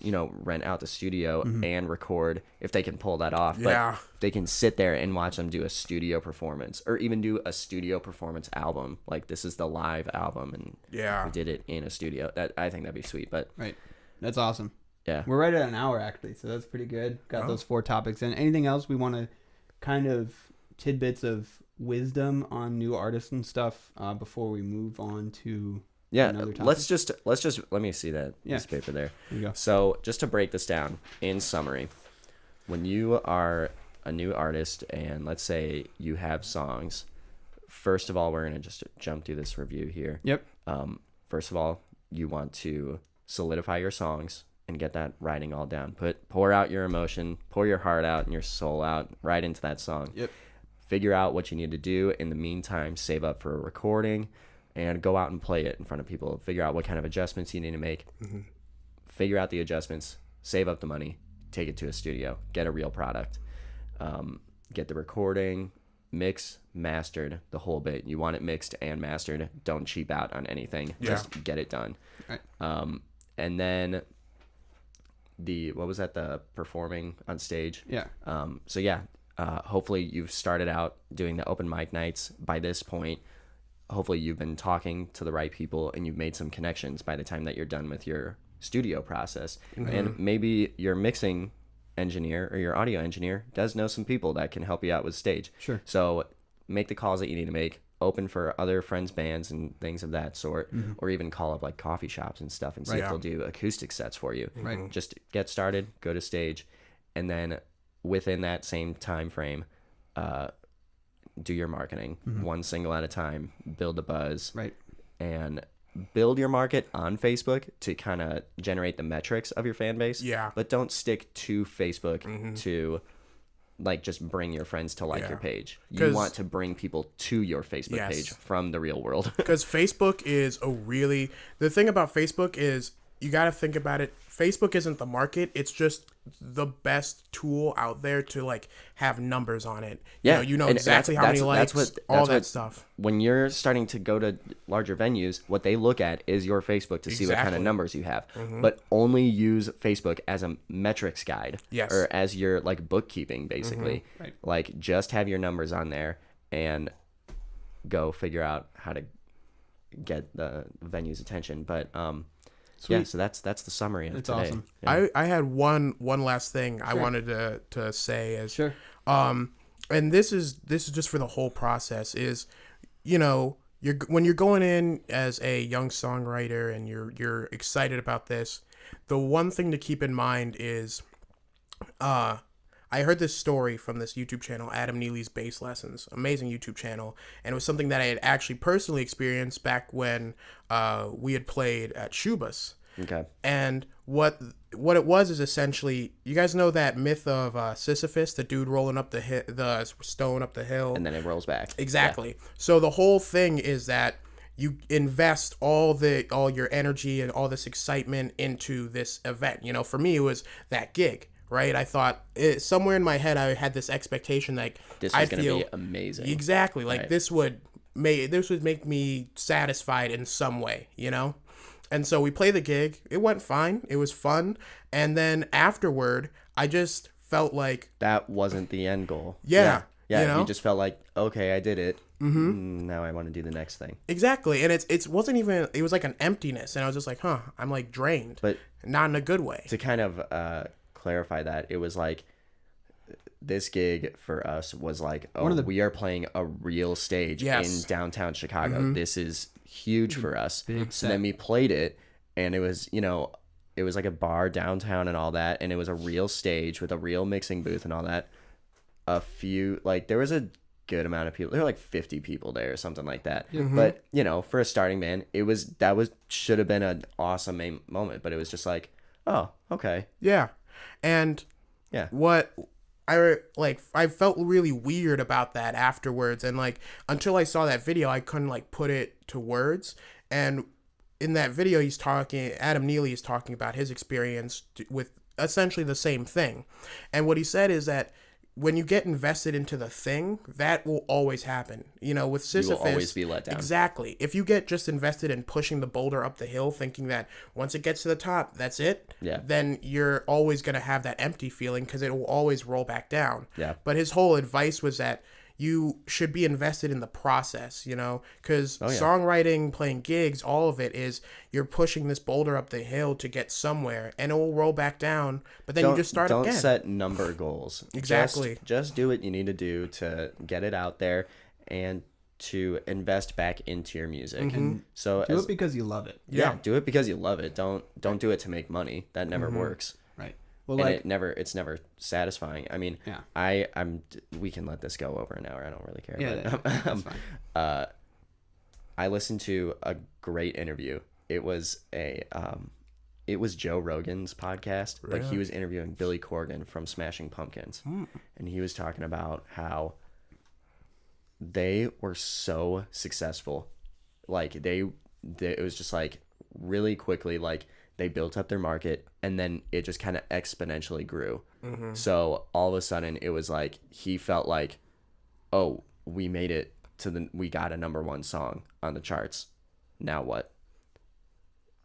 rent out the studio and record if they can pull that off. Yeah. But they can sit there and watch them do a studio performance, or even do a studio performance album. Like, this is the live album, and we did it in a studio. I think that'd be sweet. But Right. That's awesome. yeah, We're right at an hour, actually, so that's pretty good. Got those 4 topics. And anything else we want to kind of tidbits of wisdom on new artists and stuff before we move on to another topic? let's just let me see that piece of paper there. There you go. So just to break this down in summary, when you are a new artist and let's say you have songs, first of all, we're gonna just jump through this review here. Yep. First of all, you want to solidify your songs and get that writing all down. Pour out your emotion, pour your heart out and your soul out right into that song. Yep. Figure out what you need to do. In the meantime, save up for a recording and go out and play it in front of people. Figure out what kind of adjustments you need to make. Figure out the adjustments, save up the money, take it to a studio, get a real product. Get the recording, mix, mastered, the whole bit. You want it mixed and mastered. Don't cheap out on anything. Just get it done. Right. And then what was that? The performing on stage. Yeah. So yeah, hopefully you've started out doing the open mic nights. By this point, hopefully you've been talking to the right people and you've made some connections by the time that you're done with your studio process. And maybe your mixing engineer or your audio engineer does know some people that can help you out with stage. Sure. So make the calls that you need to make. Open for other friends' bands and things of that sort, or even call up like coffee shops and stuff and see if they'll do acoustic sets for you. Right. Just get started, go to stage, and then within that same time frame, do your marketing one single at a time, build a buzz, Right. and build your market on Facebook to kind of generate the metrics of your fan base. Yeah. But don't stick to Facebook to like just bring your friends to like your page. You want to bring people to your Facebook page from the real world. Because Facebook is the thing about Facebook is you got to think about it. Facebook isn't the market. It's just the best tool out there to like have numbers on it. Yeah. You know And exactly how many likes, all that stuff. When you're starting to go to larger venues, what they look at is your Facebook to see what kind of numbers you have. But only use Facebook as a metrics guide. Yes. Or as your like bookkeeping, basically. Right. Like just have your numbers on there and go figure out how to get the venue's attention. But yeah, so that's the summary of That's today. awesome. Yeah. I had one last thing I wanted to say is Sure. and this is just for the whole process is, when you're going in as a young songwriter and you're excited about this, the one thing to keep in mind is I heard this story from this YouTube channel, Adam Neely's Bass Lessons, amazing YouTube channel, and it was something that I had actually personally experienced back when we had played at Shubas. Okay. And what it was is essentially, you guys know that myth of Sisyphus, the dude rolling up the stone up the hill, And then it rolls back. Exactly. So the whole thing is that you invest all your energy and all this excitement into this event. For me, it was that gig, right? I thought somewhere in my head, I had this expectation like This was going to be amazing. Exactly. Like Right. this would make me satisfied in some way, And so we played the gig. It went fine. It was fun. And then afterward, I just felt like That wasn't the end goal. Yeah. Yeah. You just felt like, okay, I did it. Now I want to do the next thing. exactly. And it was like an emptiness. And I was just like, I'm like drained, But not in a good way. to kind of clarify that, it was like this gig for us was like, we are playing a real stage in downtown Chicago. This is huge for us. So then we played it, and it was, it was like a bar downtown and all that, and it was a real stage with a real mixing booth and all that. There was a good amount of people. There were like 50 people there or something like that. But, for a starting band, should have been an awesome moment, but it was just like, oh, okay. Yeah. And Yeah. what I felt really weird about that afterwards, and like until I saw that video I couldn't like put it to words. And in that video Adam Neely is talking about his experience with essentially the same thing. And what he said is that when you get invested into the thing, that will always happen. You know, with Sisyphus, you will always be let down. Exactly. If you get just invested in pushing the boulder up the hill, thinking that once it gets to the top, that's it, then you're always going to have that empty feeling because it will always roll back down. Yeah. But his whole advice was that you should be invested in the process, you know, because songwriting, playing gigs, all of it is you're pushing this boulder up the hill to get somewhere, and it will roll back down, but then you just start again. Don't set number goals. Exactly. Just do what you need to do to get it out there and to invest back into your music. And so do it because you love it. Yeah, do it because you love it. Don't do it to make money. That never works. Right. Well, and like it's never satisfying. I mean, we can let this go over an hour. I don't really care. Yeah, that's fine. I listened to a great interview. It was Joe Rogan's podcast, but he was interviewing Billy Corgan from Smashing Pumpkins, and he was talking about how they were so successful. Like it was just like really quickly, like they built up their market, and then it just kind of exponentially grew. So all of a sudden it was like he felt like, oh, we made it we got a #1 song on the charts. Now what?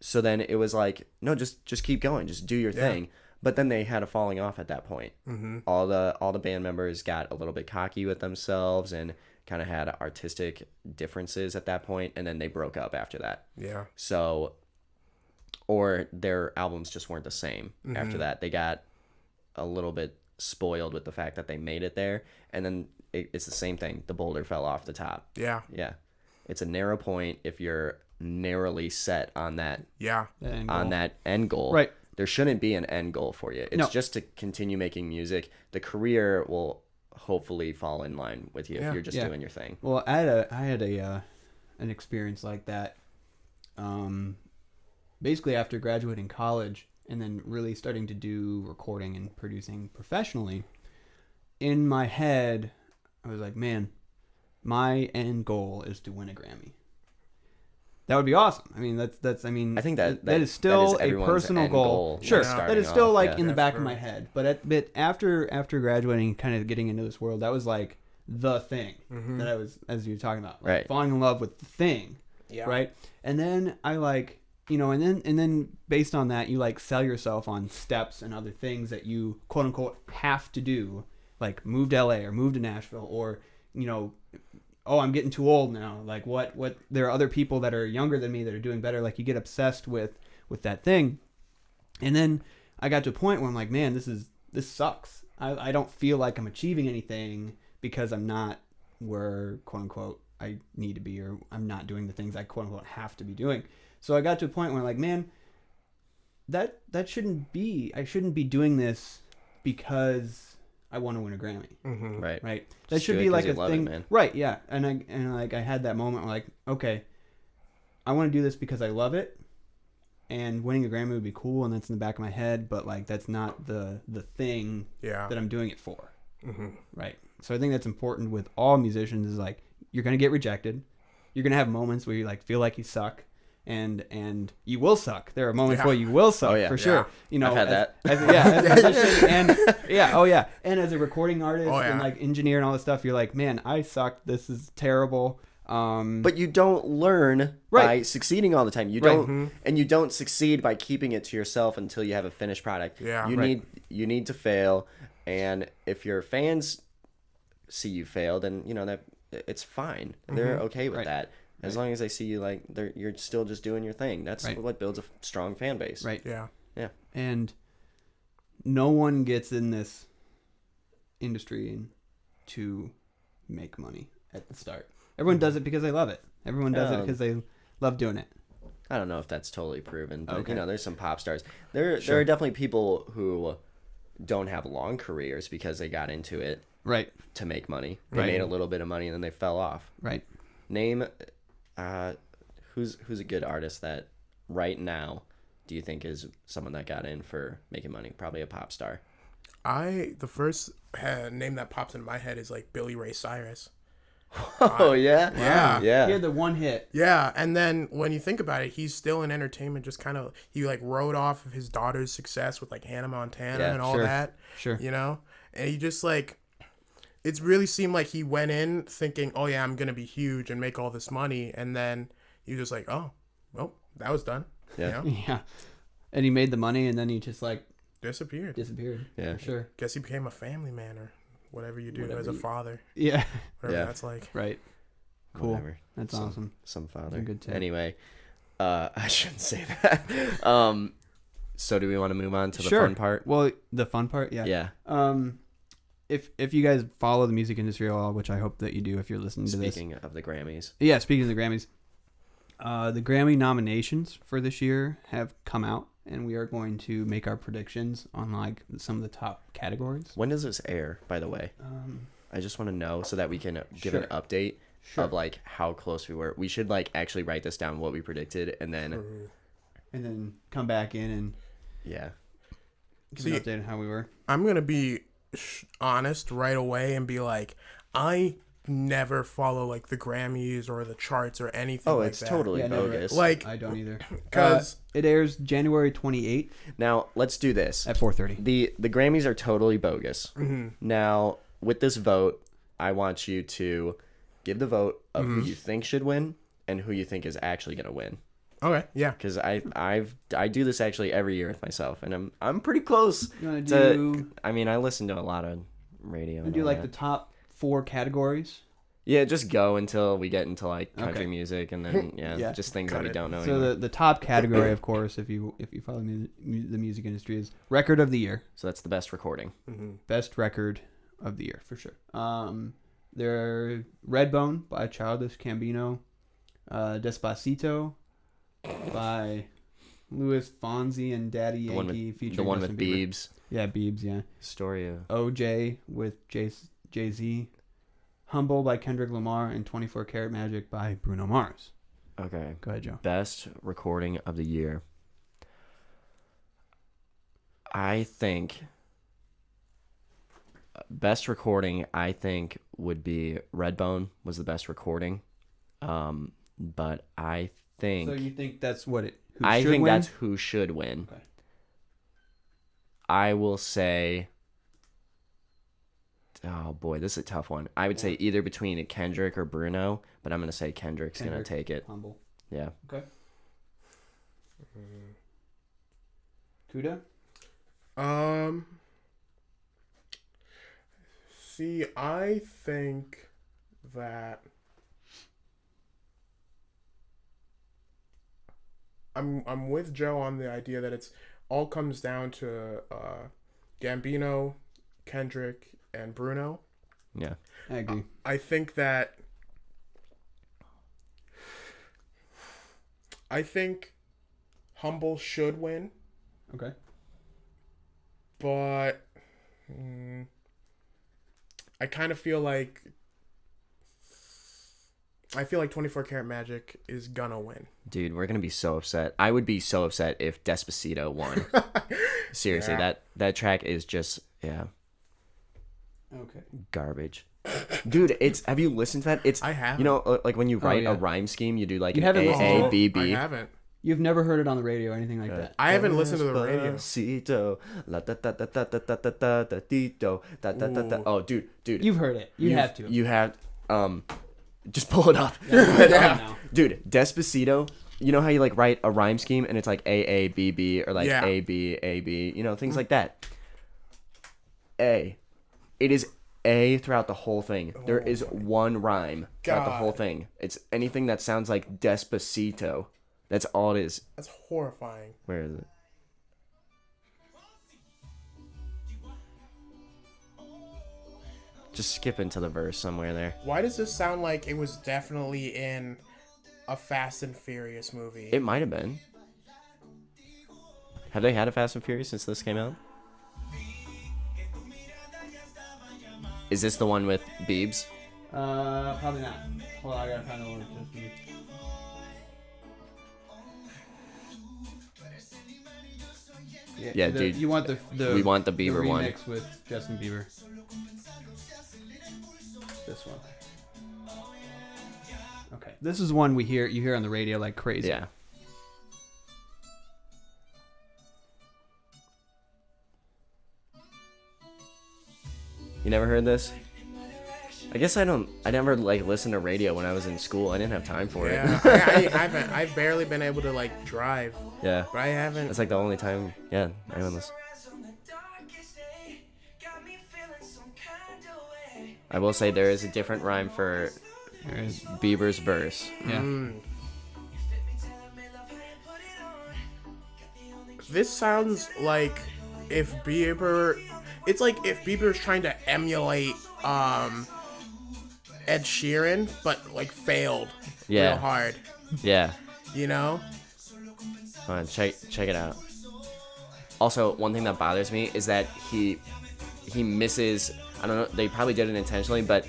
So then it was like, no, just keep going, just do your thing. But then they had a falling off at that point. All the band members got a little bit cocky with themselves and kind of had artistic differences at that point, and then they broke up after that. Yeah. So, or their albums just weren't the same after that. They got a little bit spoiled with the fact that they made it there, and then it's the same thing. The boulder fell off the top. Yeah. Yeah. It's a narrow point if you're narrowly set on that. Yeah. On that end goal. Right. There shouldn't be an end goal for you. It's just to continue making music. The career will hopefully fall in line with you if you're just doing your thing. Well, I had an experience like that. Basically after graduating college and then really starting to do recording and producing professionally, in my head, I was like, man, my end goal is to win a Grammy. That would be awesome. I mean, I think that is still a personal goal. Sure, that is still in the back of my head. But after graduating, kind of getting into this world, that was like the thing that I was, as you were talking about, like, falling in love with the thing, right? And then I and then based on that, you sell yourself on steps and other things that you quote unquote have to do, like move to LA or move to Nashville, or oh, I'm getting too old now. Like what there are other people that are younger than me that are doing better. Like you get obsessed with that thing. And then I got to a point where I'm like, man, this sucks. I don't feel like I'm achieving anything because I'm not where quote unquote I need to be, or I'm not doing the things I quote unquote have to be doing. So I got to a point where I'm like, man, that shouldn't be. I shouldn't be doing this because I want to win a Grammy. Right. That just should be like a thing. It, right. Yeah. And I had that moment where okay, I want to do this because I love it, and winning a Grammy would be cool, and that's in the back of my head, but that's not the thing that I'm doing it for. Right. So I think that's important with all musicians is you're going to get rejected. You're going to have moments where you feel like you suck. And you will suck. There are moments where you will suck for sure. I've had that. As a musician, and as a recording artist and engineer and all this stuff, you're like, man, I suck. This is terrible. But you don't learn by succeeding all the time. You don't, and you don't succeed by keeping it to yourself until you have a finished product. Yeah, you need to fail, and if your fans see you fail, then that it's fine. They're okay with that. As long as they see you you're still just doing your thing. That's what builds a strong fan base. Right. Yeah. Yeah. And no one gets in this industry to make money at the start. Everyone does it because they love it. Everyone does it because they love doing it. I don't know if that's totally proven, but there's some pop stars. There are definitely people who don't have long careers because they got into it to make money. They made a little bit of money and then they fell off. Right. Name who's a good artist that right now do you think is someone that got in for making money? Probably a pop star. The first name that pops in my head is Billy Ray Cyrus. Oh yeah? Yeah. He had the one hit. Yeah, and then when you think about it, he's still in entertainment, just kind of, he rode off of his daughter's success with Hannah Montana and all that. Sure. And he just it really seemed like he went in thinking, oh yeah, I'm gonna be huge and make all this money, and then he was just like, oh, well, that was done. Yeah. You know? Yeah. And he made the money, and then he just like Disappeared. Yeah. For sure. Guess he became a family man or whatever you do Whatever as a you- father. Yeah. Whatever Yeah. that's like. Right. Cool. Whatever. That's awesome. Some That's father. a good tip. Anyway, I shouldn't say that. So do we want to move on to the Sure. fun part? Well, the fun part, yeah. Yeah. If you guys follow the music industry at all, which I hope that you do if you're listening to this. Speaking of the Grammys. Yeah, speaking of the Grammys, the Grammy nominations for this year have come out, and we are going to make our predictions on like some of the top categories. When does this air, by the way? I just want to know so that we can give an update of like how close we were. We should like actually write this down, what we predicted, and then come back in and yeah. give an update on how we were. I'm gonna be honest right away and be like, I never follow like the Grammys or the charts or anything. Oh, like it's that. totally bogus. Like, I don't either. 'cause- it airs January 28th Now let's do this. at 4:30. The Grammys are totally bogus. Now with this vote, I want you to give the vote of who you think should win and who you think is actually gonna win. Okay, yeah. Because I do this actually every year with myself, and I'm pretty close You want to. to do? I mean, I listen to a lot of radio. And Do all like that. the top 4 categories. Yeah, just go until we get into like country Okay. music, and then Yeah. just things Got that we it. don't know. So anymore. the top category, of course, if you follow the music industry, is record of the year. So that's the best recording. Best record of the year for sure. They're Redbone by Childish Gambino, Despacito by Louis Fonsi and Daddy The one Yankee with featuring the one Justin with Bieber. Biebs. Yeah, Biebs. Yeah. Story of OJ with Jay-Z, Humble by Kendrick Lamar, and 24 Karat Magic by Bruno Mars. okay. Go ahead, Joe. Best recording of the year. I think best recording. I think would be Redbone was the best recording. But I think So you think that's what it? Who I should think win? that's who should win. Okay. I will say. Oh boy, this is a tough one. I would say either between Kendrick or Bruno, but I'm gonna say Kendrick's gonna take it. Humble. Yeah. Okay. Kuda. See, I think that I'm with Joe on the idea that it's all comes down to Gambino, Kendrick, and Bruno. Yeah. I agree. I think Humble should win, Okay. but I kind of feel like 24 Karat Magic is gonna win. Dude, we're gonna be so upset. I would be so upset if Despacito won. Seriously, Yeah. that track is just Okay. garbage. Dude, have you listened to that? It's I haven't. You know, like when you write yeah. a rhyme scheme, you do like You an haven't A listened A to B I B. haven't. You've never heard it on the radio or anything like that. I haven't listened to the radio. Despacito, la da da da da da da da da da dito, da da da da. Ooh. Oh, dude. You've heard it. You have to. You have just pull it up. now. Dude, Despacito, you know how you like write a rhyme scheme and it's like A B B or like Yeah. A B, you know, things like that. A. It is A throughout the whole thing. There is one rhyme throughout the whole God. thing. It's anything that sounds like Despacito. That's all it is. That's horrifying. Where is it? Just skip into the verse somewhere there. Why does this sound like it was definitely in a Fast and Furious movie? It might have been. Have they had a Fast and Furious since this came out? Is this the one with Biebs? Probably not. Hold on, I gotta find the one. Yeah, dude. You want the We want the Bieber one. remix with Justin Bieber. This one. Okay, this is one you hear on the radio like crazy. Yeah. You never heard this? I guess I never like listened to radio when I was in school. I didn't have time for it. Yeah, I've barely been able to like drive. Yeah. But I haven't. It's like the only time. Yeah, I haven't listened. I will say there is a different rhyme for Bieber's verse. Yeah. This sounds like if Bieber. It's like if Bieber's trying to emulate Ed Sheeran, but like failed real hard. Yeah. You know? Come on, check it out. Also, one thing that bothers me is that he misses. I don't know. They probably did it intentionally, but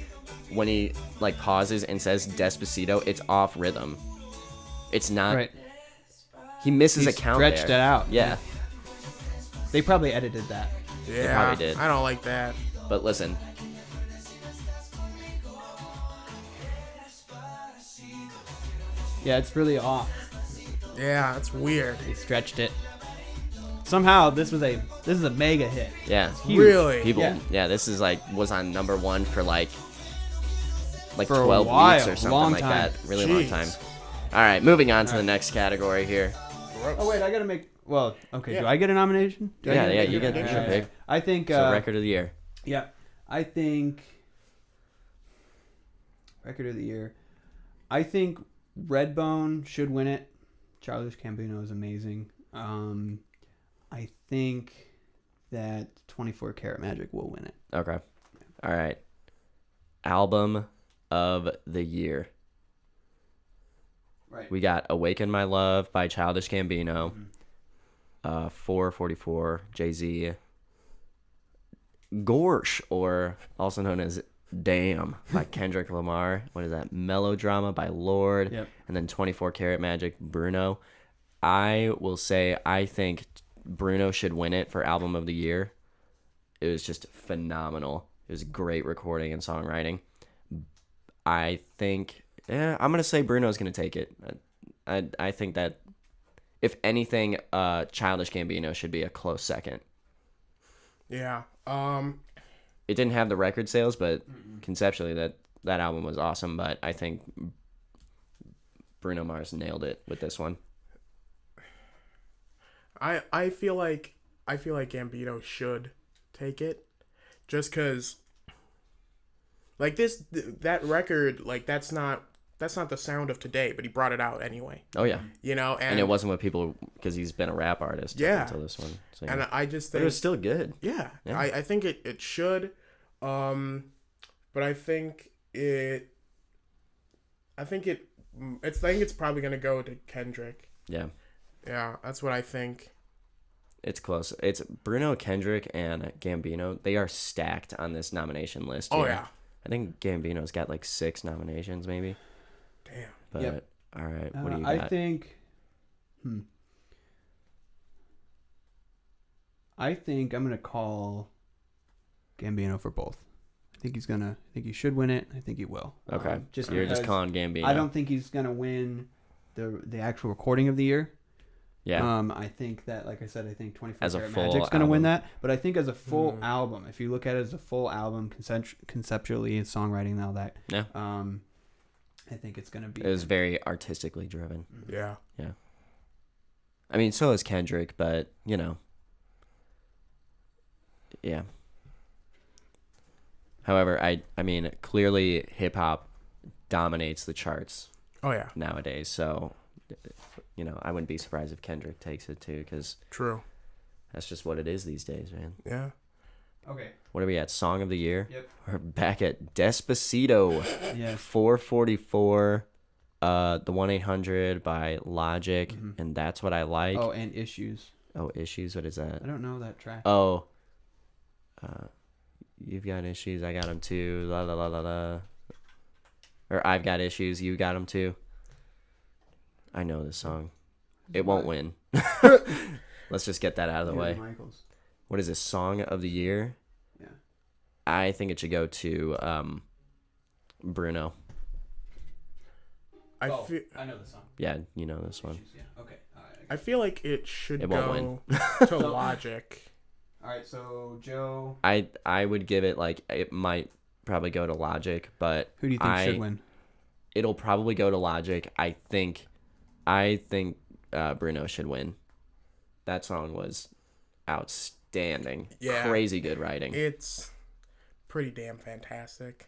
when he like pauses and says "Despacito," it's off rhythm. It's not. Right. He misses a count there. Stretched it out. Yeah. They probably edited that. Yeah. probably did. I don't like that. But listen. Yeah, it's really off. Yeah, it's weird. They stretched it. Somehow this is a mega hit. Yeah. Huge. Really? People. Yeah. This is like was on #1 for like For a 12 while, weeks or something long like time. that. Really long Jeez. time. All right, moving on to the next category here. Oh wait, I gotta make. Well, okay. Yeah. Do I get a nomination? Do I Yeah, get yeah, a you get prediction? your pick. I think. So record of the year. Yeah, I think. Record of the year. I think Redbone should win it. Childish Gambino is amazing. I think that 24 Karat Magic will win it. Okay. All right. Album of the year. Right. We got "Awaken My Love" by Childish Gambino. 444 Jay-Z. "Gorsh," or also known as "Damn" by Kendrick Lamar. What is that? "Melodrama" by Lord. Yep. And then 24 Karat Magic, Bruno. I will say I think Bruno should win it for album of the year. It was just phenomenal. It was great recording and songwriting. I think I'm going to say Bruno's going to take it. I think that if anything, Childish Gambino should be a close second. Yeah. It didn't have the record sales, but conceptually that album was awesome. But I think Bruno Mars nailed it with this one. I feel like Gambino should take it, just because like that record, like that's not the sound of today, but he brought it out anyway. Oh yeah, You know, and it wasn't what people, because he's been a rap artist Yeah. until this one. So, and I just but think it was still good. yeah, Yeah. I think it should, but I think it's probably gonna go to Kendrick. Yeah, Yeah, that's what I think. it's close. It's Bruno, Kendrick, and Gambino. They are stacked on this nomination list. Oh here. yeah, I think Gambino's got like 6 nominations, maybe. damn. But Yep. all right, what do you I got? think. I think I'm gonna call Gambino for both. I think he should win it. I think he will. Okay, Just so you're just because calling Gambino. I don't think he's gonna win the actual recording of the year. Yeah, I think that, like I said, I think 24 As a Karat full Magic's gonna win album. that. But I think as a full album, if you look at it as a full album, conceptually, songwriting, and all that. Yeah. I think it's gonna be. it was very artistically driven. Yeah. I mean, so is Kendrick, but you know, yeah. However, I mean, clearly hip hop dominates the charts Oh yeah. nowadays. So, you know, I wouldn't be surprised if Kendrick takes it too, because True. that's just what it is these days, man. Yeah. Okay. What are we at? Song of the year? Yep. We're back at Despacito. Yeah. 444. The 1-800 by Logic, and That's What I Like. Oh, and Issues. Oh, Issues. What is that? I don't know that track. Oh, You've Got Issues, I Got Them Too. La la la la la. Or I've Got Issues, You Got Them Too. I know this song. It won't win. Let's just get that out of the way. Michaels. What is this? Song of the year? Yeah. I think it should go to Bruno. I Oh, feel I know the song. Yeah, you know this one. Issues, yeah. Okay. All right. I feel like it should It go won't to Logic. All right. So Joe. I would give it like it might probably go to Logic, but Who do you think should win? It'll probably go to Logic. I think Bruno should win. That song was outstanding. Yeah. Crazy good writing. It's pretty damn fantastic.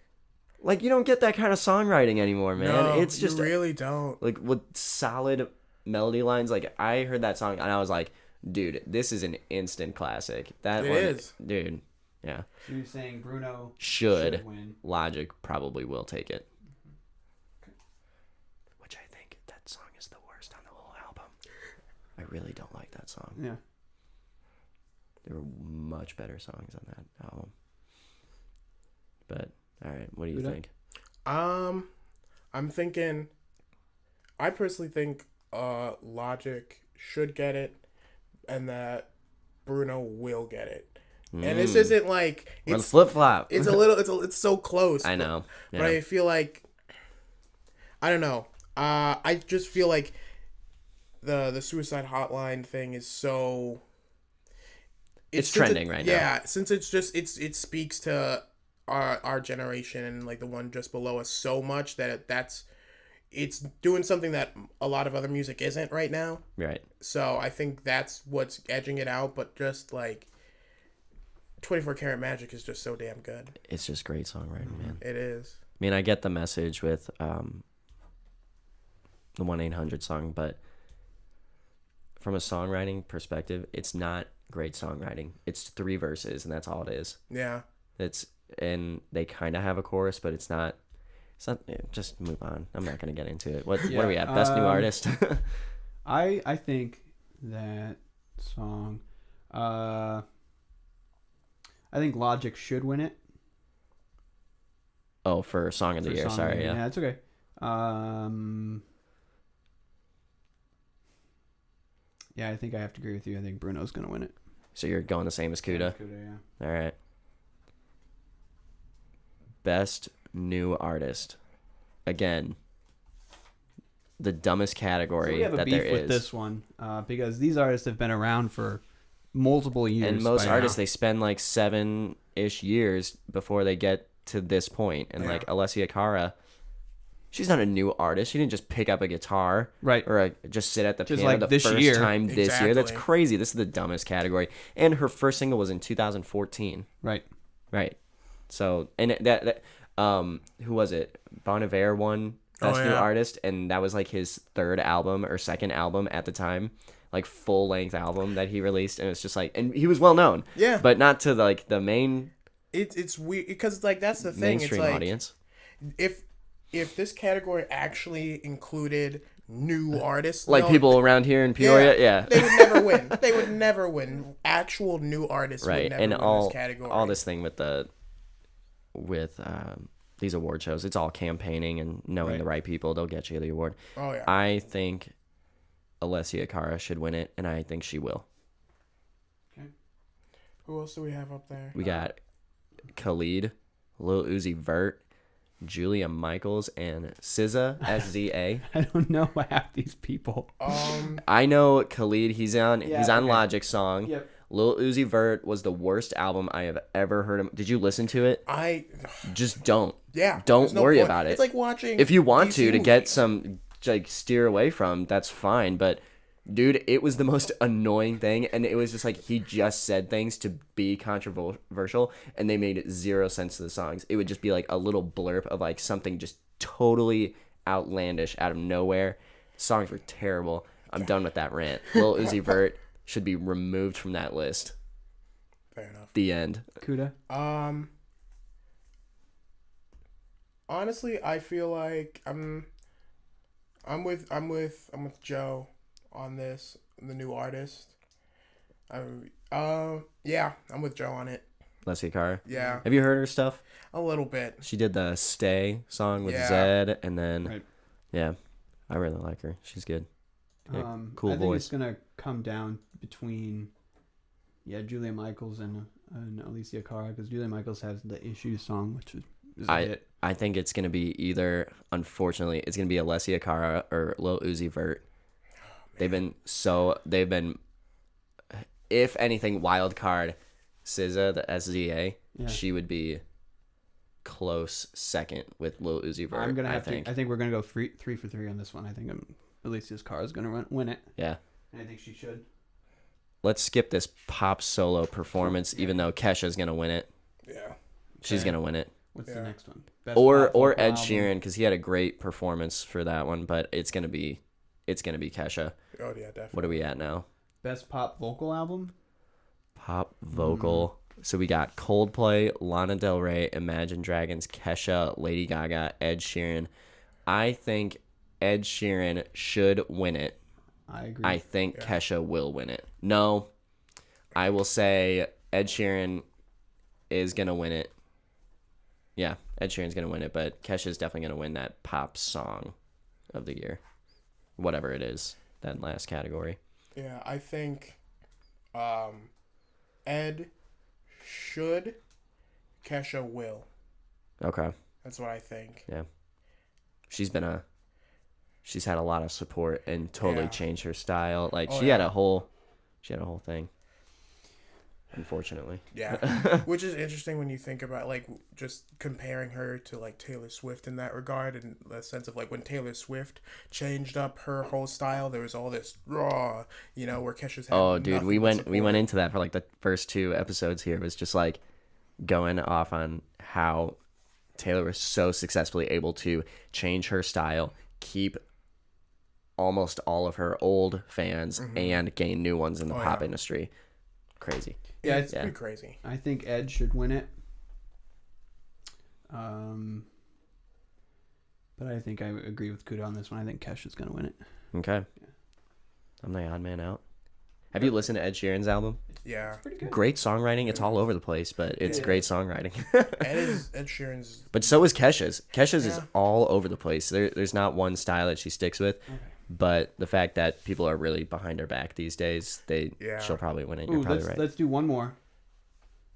Like, you don't get that kind of songwriting anymore, man. No, It's just you really don't. like with solid melody lines. Like, I heard that song and I was like, dude, this is an instant classic. That It one is. Dude. Yeah. So you're saying Bruno Should win. Logic probably will take it. Which I think that song is the worst on the whole album. I really don't like that song. Yeah. There were much better songs on that album. But all right, what do you think? I'm thinking. I personally think Logic should get it, and that Bruno will get it. And this isn't like it's flip flop. It's a little. It's so close. I know, yeah. But I feel like I don't know. I just feel like the suicide hotline thing is so. It's trending right now. Yeah, since it it speaks to our generation and like the one just below us so much that it's doing something that a lot of other music isn't right now. Right. So I think that's what's edging it out. But just like 24 Karat Magic is just so damn good. It's just great songwriting, man. It is. I mean, I get the message with the 1-800 song, but from a songwriting perspective, it's not great songwriting. It's 3 verses, and that's all it is. Yeah. And they kind of have a chorus, but it's not. Just move on. I'm not going to get into it. What are we at? Best new artist? I think that song. I think Logic should win it. Oh, for Song of the Year. Sorry, yeah. Yeah, it's okay. Yeah, I think I have to agree with you. I think Bruno's going to win it. So you're going the same as Kuda? Kuda, yeah. All right. Best new artist. Again, the dumbest category So we have a that beef there with is. this one because these artists have been around for multiple years. And most by artists, now. they spend like 7-ish years before they get to this point. And like Alessia Cara, she's not a new artist. She didn't just pick up a guitar, right, or just sit at the just piano like the this first year. time this Exactly. year. That's crazy. This is the dumbest category. And her first single was in 2014. Right. So, and who was it? Bon Iver won Best New Artist, and that was like his 3rd album or 2nd album at the time, like full length album that he released, and it's just like, and he was well known, Yeah. but not to like the main. It's weird because like that's the thing. Mainstream it's like, audience. If this category actually included new artists, Like people around here in Peoria, yeah. they would never win. They would never win. Actual new artists, Right, would never and win all this category. all this thing with these award shows, it's all campaigning and knowing the right people. They'll get you the award. Oh yeah. I think Alessia Cara should win it, and I think she will. Okay. Who else do we have up there? We got Khalid, Lil Uzi Vert, Julia Michaels, and SZA, SZA. I don't know half these people. I know Khalid. He's on okay. Logic's song. Yep. Lil Uzi Vert was the worst album I have ever heard of. Did you listen to it? Just don't. Yeah. Don't there's no worry point. about it. It's like watching. If you want DC to get movies. some, like, steer away from, that's fine. But, dude, it was the most annoying thing. And it was just like he just said things to be controversial, and they made 0 sense to the songs. It would just be like a little blurb of like something just totally outlandish out of nowhere. Songs were terrible. I'm done with that rant. Lil Uzi Vert should be removed from that list. Fair enough. The end. Kuda. Honestly, I feel like I'm with Joe on this, the new artist. Yeah, I'm with Joe on it. Alessia Cara. Yeah, Have you heard her stuff? a little bit. She did the Stay song with Yeah. Zed, and then Right. yeah, I really like her. She's good. Yeah, cool I think voice. it's gonna come down between, Julia Michaels and Alessia Cara, because Julia Michaels has the Issues song, which is a hit. I think it's gonna be either. Unfortunately, it's gonna be Alessia Cara or Lil Uzi Vert. They've been. If anything, wild card, SZA, the SZA, she would be close second with Lil Uzi Vert. I'm gonna I have think. to. I think we're gonna go 3 for 3 on this one. I think Alicia's car is gonna win it. Yeah. And I think she should. Let's skip this pop solo performance, even though Kesha's gonna win it. Yeah. She's Okay. gonna win it. What's Yeah. the next one? Best Or pop vocal Ed album. Sheeran, because he had a great performance for that one, but it's gonna be Kesha. Oh yeah, definitely. What are we at now? Best pop vocal album. Pop vocal. So we got Coldplay, Lana Del Rey, Imagine Dragons, Kesha, Lady Gaga, Ed Sheeran. I think Ed Sheeran should win it. I agree. I think Kesha will win it. No, I will say Ed Sheeran is going to win it. Yeah, Ed Sheeran's going to win it, but Kesha's definitely going to win that pop song of the year. Whatever it is, that last category. Yeah, I think Ed should, Kesha will. Okay. That's what I think. Yeah. She's had a lot of support and totally Yeah. changed her style. Like Oh, she had yeah. a whole thing. Unfortunately. Yeah, which is interesting when you think about like just comparing her to like Taylor Swift in that regard, in the sense of like when Taylor Swift changed up her whole style, there was all this raw, where Kesha's had Oh, dude, nothing we but went support. into that for like the first 2 episodes here. It was just like going off on how Taylor was so successfully able to change her style, keep almost all of her old fans, and gain new ones in the pop industry. Crazy. Yeah, Yeah, it's pretty crazy. I think Ed should win it. But I think I agree with Kuda on this one. I think Kesha's gonna win it. Okay. I'm the odd man out. Have you listened to Ed Sheeran's album? Yeah, Pretty good. Great songwriting. It's all over the place, but it's great songwriting. Ed Sheeran's. But so is Kesha's. Kesha's is Yeah. all over the place. There's not one style that she sticks with. Okay. But the fact that people are really behind her back these days, she'll probably win it. You're Ooh, probably right. let's do one more.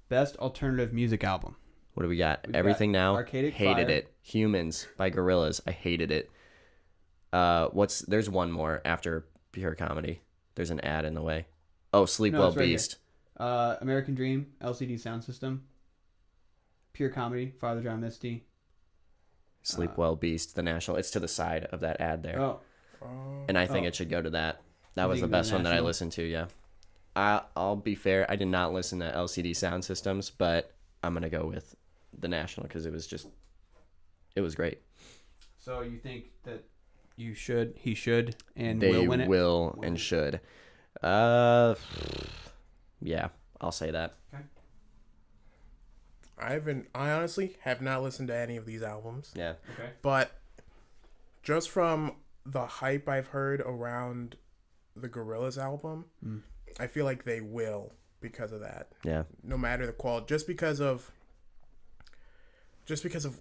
Best alternative music album. What do we got? We've Everything got Now. Arcadic Hated Fire. it. Humans by Gorillaz. I hated it. There's one more after Pure Comedy. There's an ad in the way. Oh, Sleep No, Well it's right here. Beast. American Dream, LCD Sound System. Pure Comedy, Father John Misty. Sleep Well Beast. The National. It's to the side of that ad there. Oh, And I think it should go to that. That You was think the the best one that I National? listened to, yeah. I'll be fair. I did not listen to LCD Sound Systems, but I'm going to go with the National because it was great. so you think that he should, and They will win it? will and should. Yeah, I'll say that. Okay. I honestly have not listened to any of these albums, Yeah. Okay. but just from the hype I've heard around the Gorillaz album, I feel like they will because of that. Yeah. No matter the quality, just because of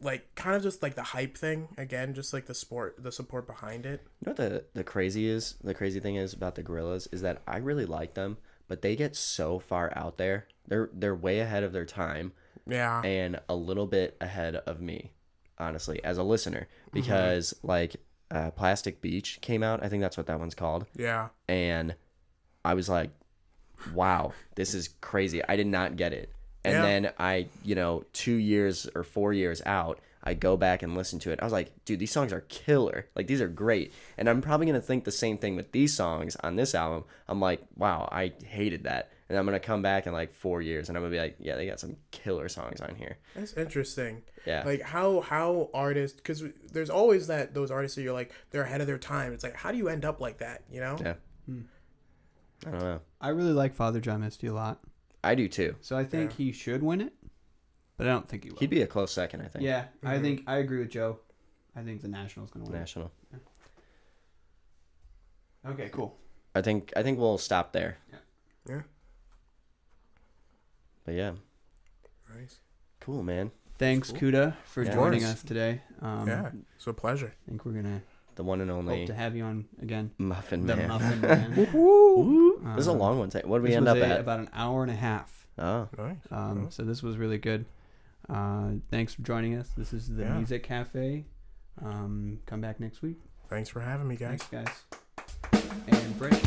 like kind of just like the hype thing again, just like the support behind it. You know what the crazy thing is about the Gorillaz is that I really like them, but they get so far out there. They're way ahead of their time. Yeah. And a little bit ahead of me, honestly, as a listener, because like Plastic Beach came out. I think that's what that one's called. Yeah. And I was like, wow, this is crazy. I did not get it. And Yeah. then I, 2 years or 4 years out, I go back and listen to it. I was like, dude, these songs are killer. Like, these are great. And I'm probably going to think the same thing with these songs on this album. I'm like, wow, I hated that. And I'm going to come back in like 4 years and I'm going to be like, yeah, they got some killer songs on here. That's interesting. Yeah. Like how artists, because there's always those artists that you're like, they're ahead of their time. It's like, how do you end up like that? Yeah. I don't know. I really like Father John Misty a lot, I do too. so I think he should win it, but I don't think he will. He'd be a close second, I think. Yeah, I think I agree with Joe. I think the National's going to win. National. Okay, cool. I think we'll stop there. Yeah. But yeah, Nice. cool, man. Thanks, Kuda, for Yeah. joining Of us today. Yeah. It's a pleasure. I think we're gonna The one and only hope to have you on again. Muffin The Man. Muffin Man. Woo! This is a long one. What did we This end was up at? about an hour and a half. Oh, Nice. So this was really good. Thanks for joining us. This is the Yeah. Music Cafe. Come back next week. Thanks for having me, guys. Thanks, guys. And Brent.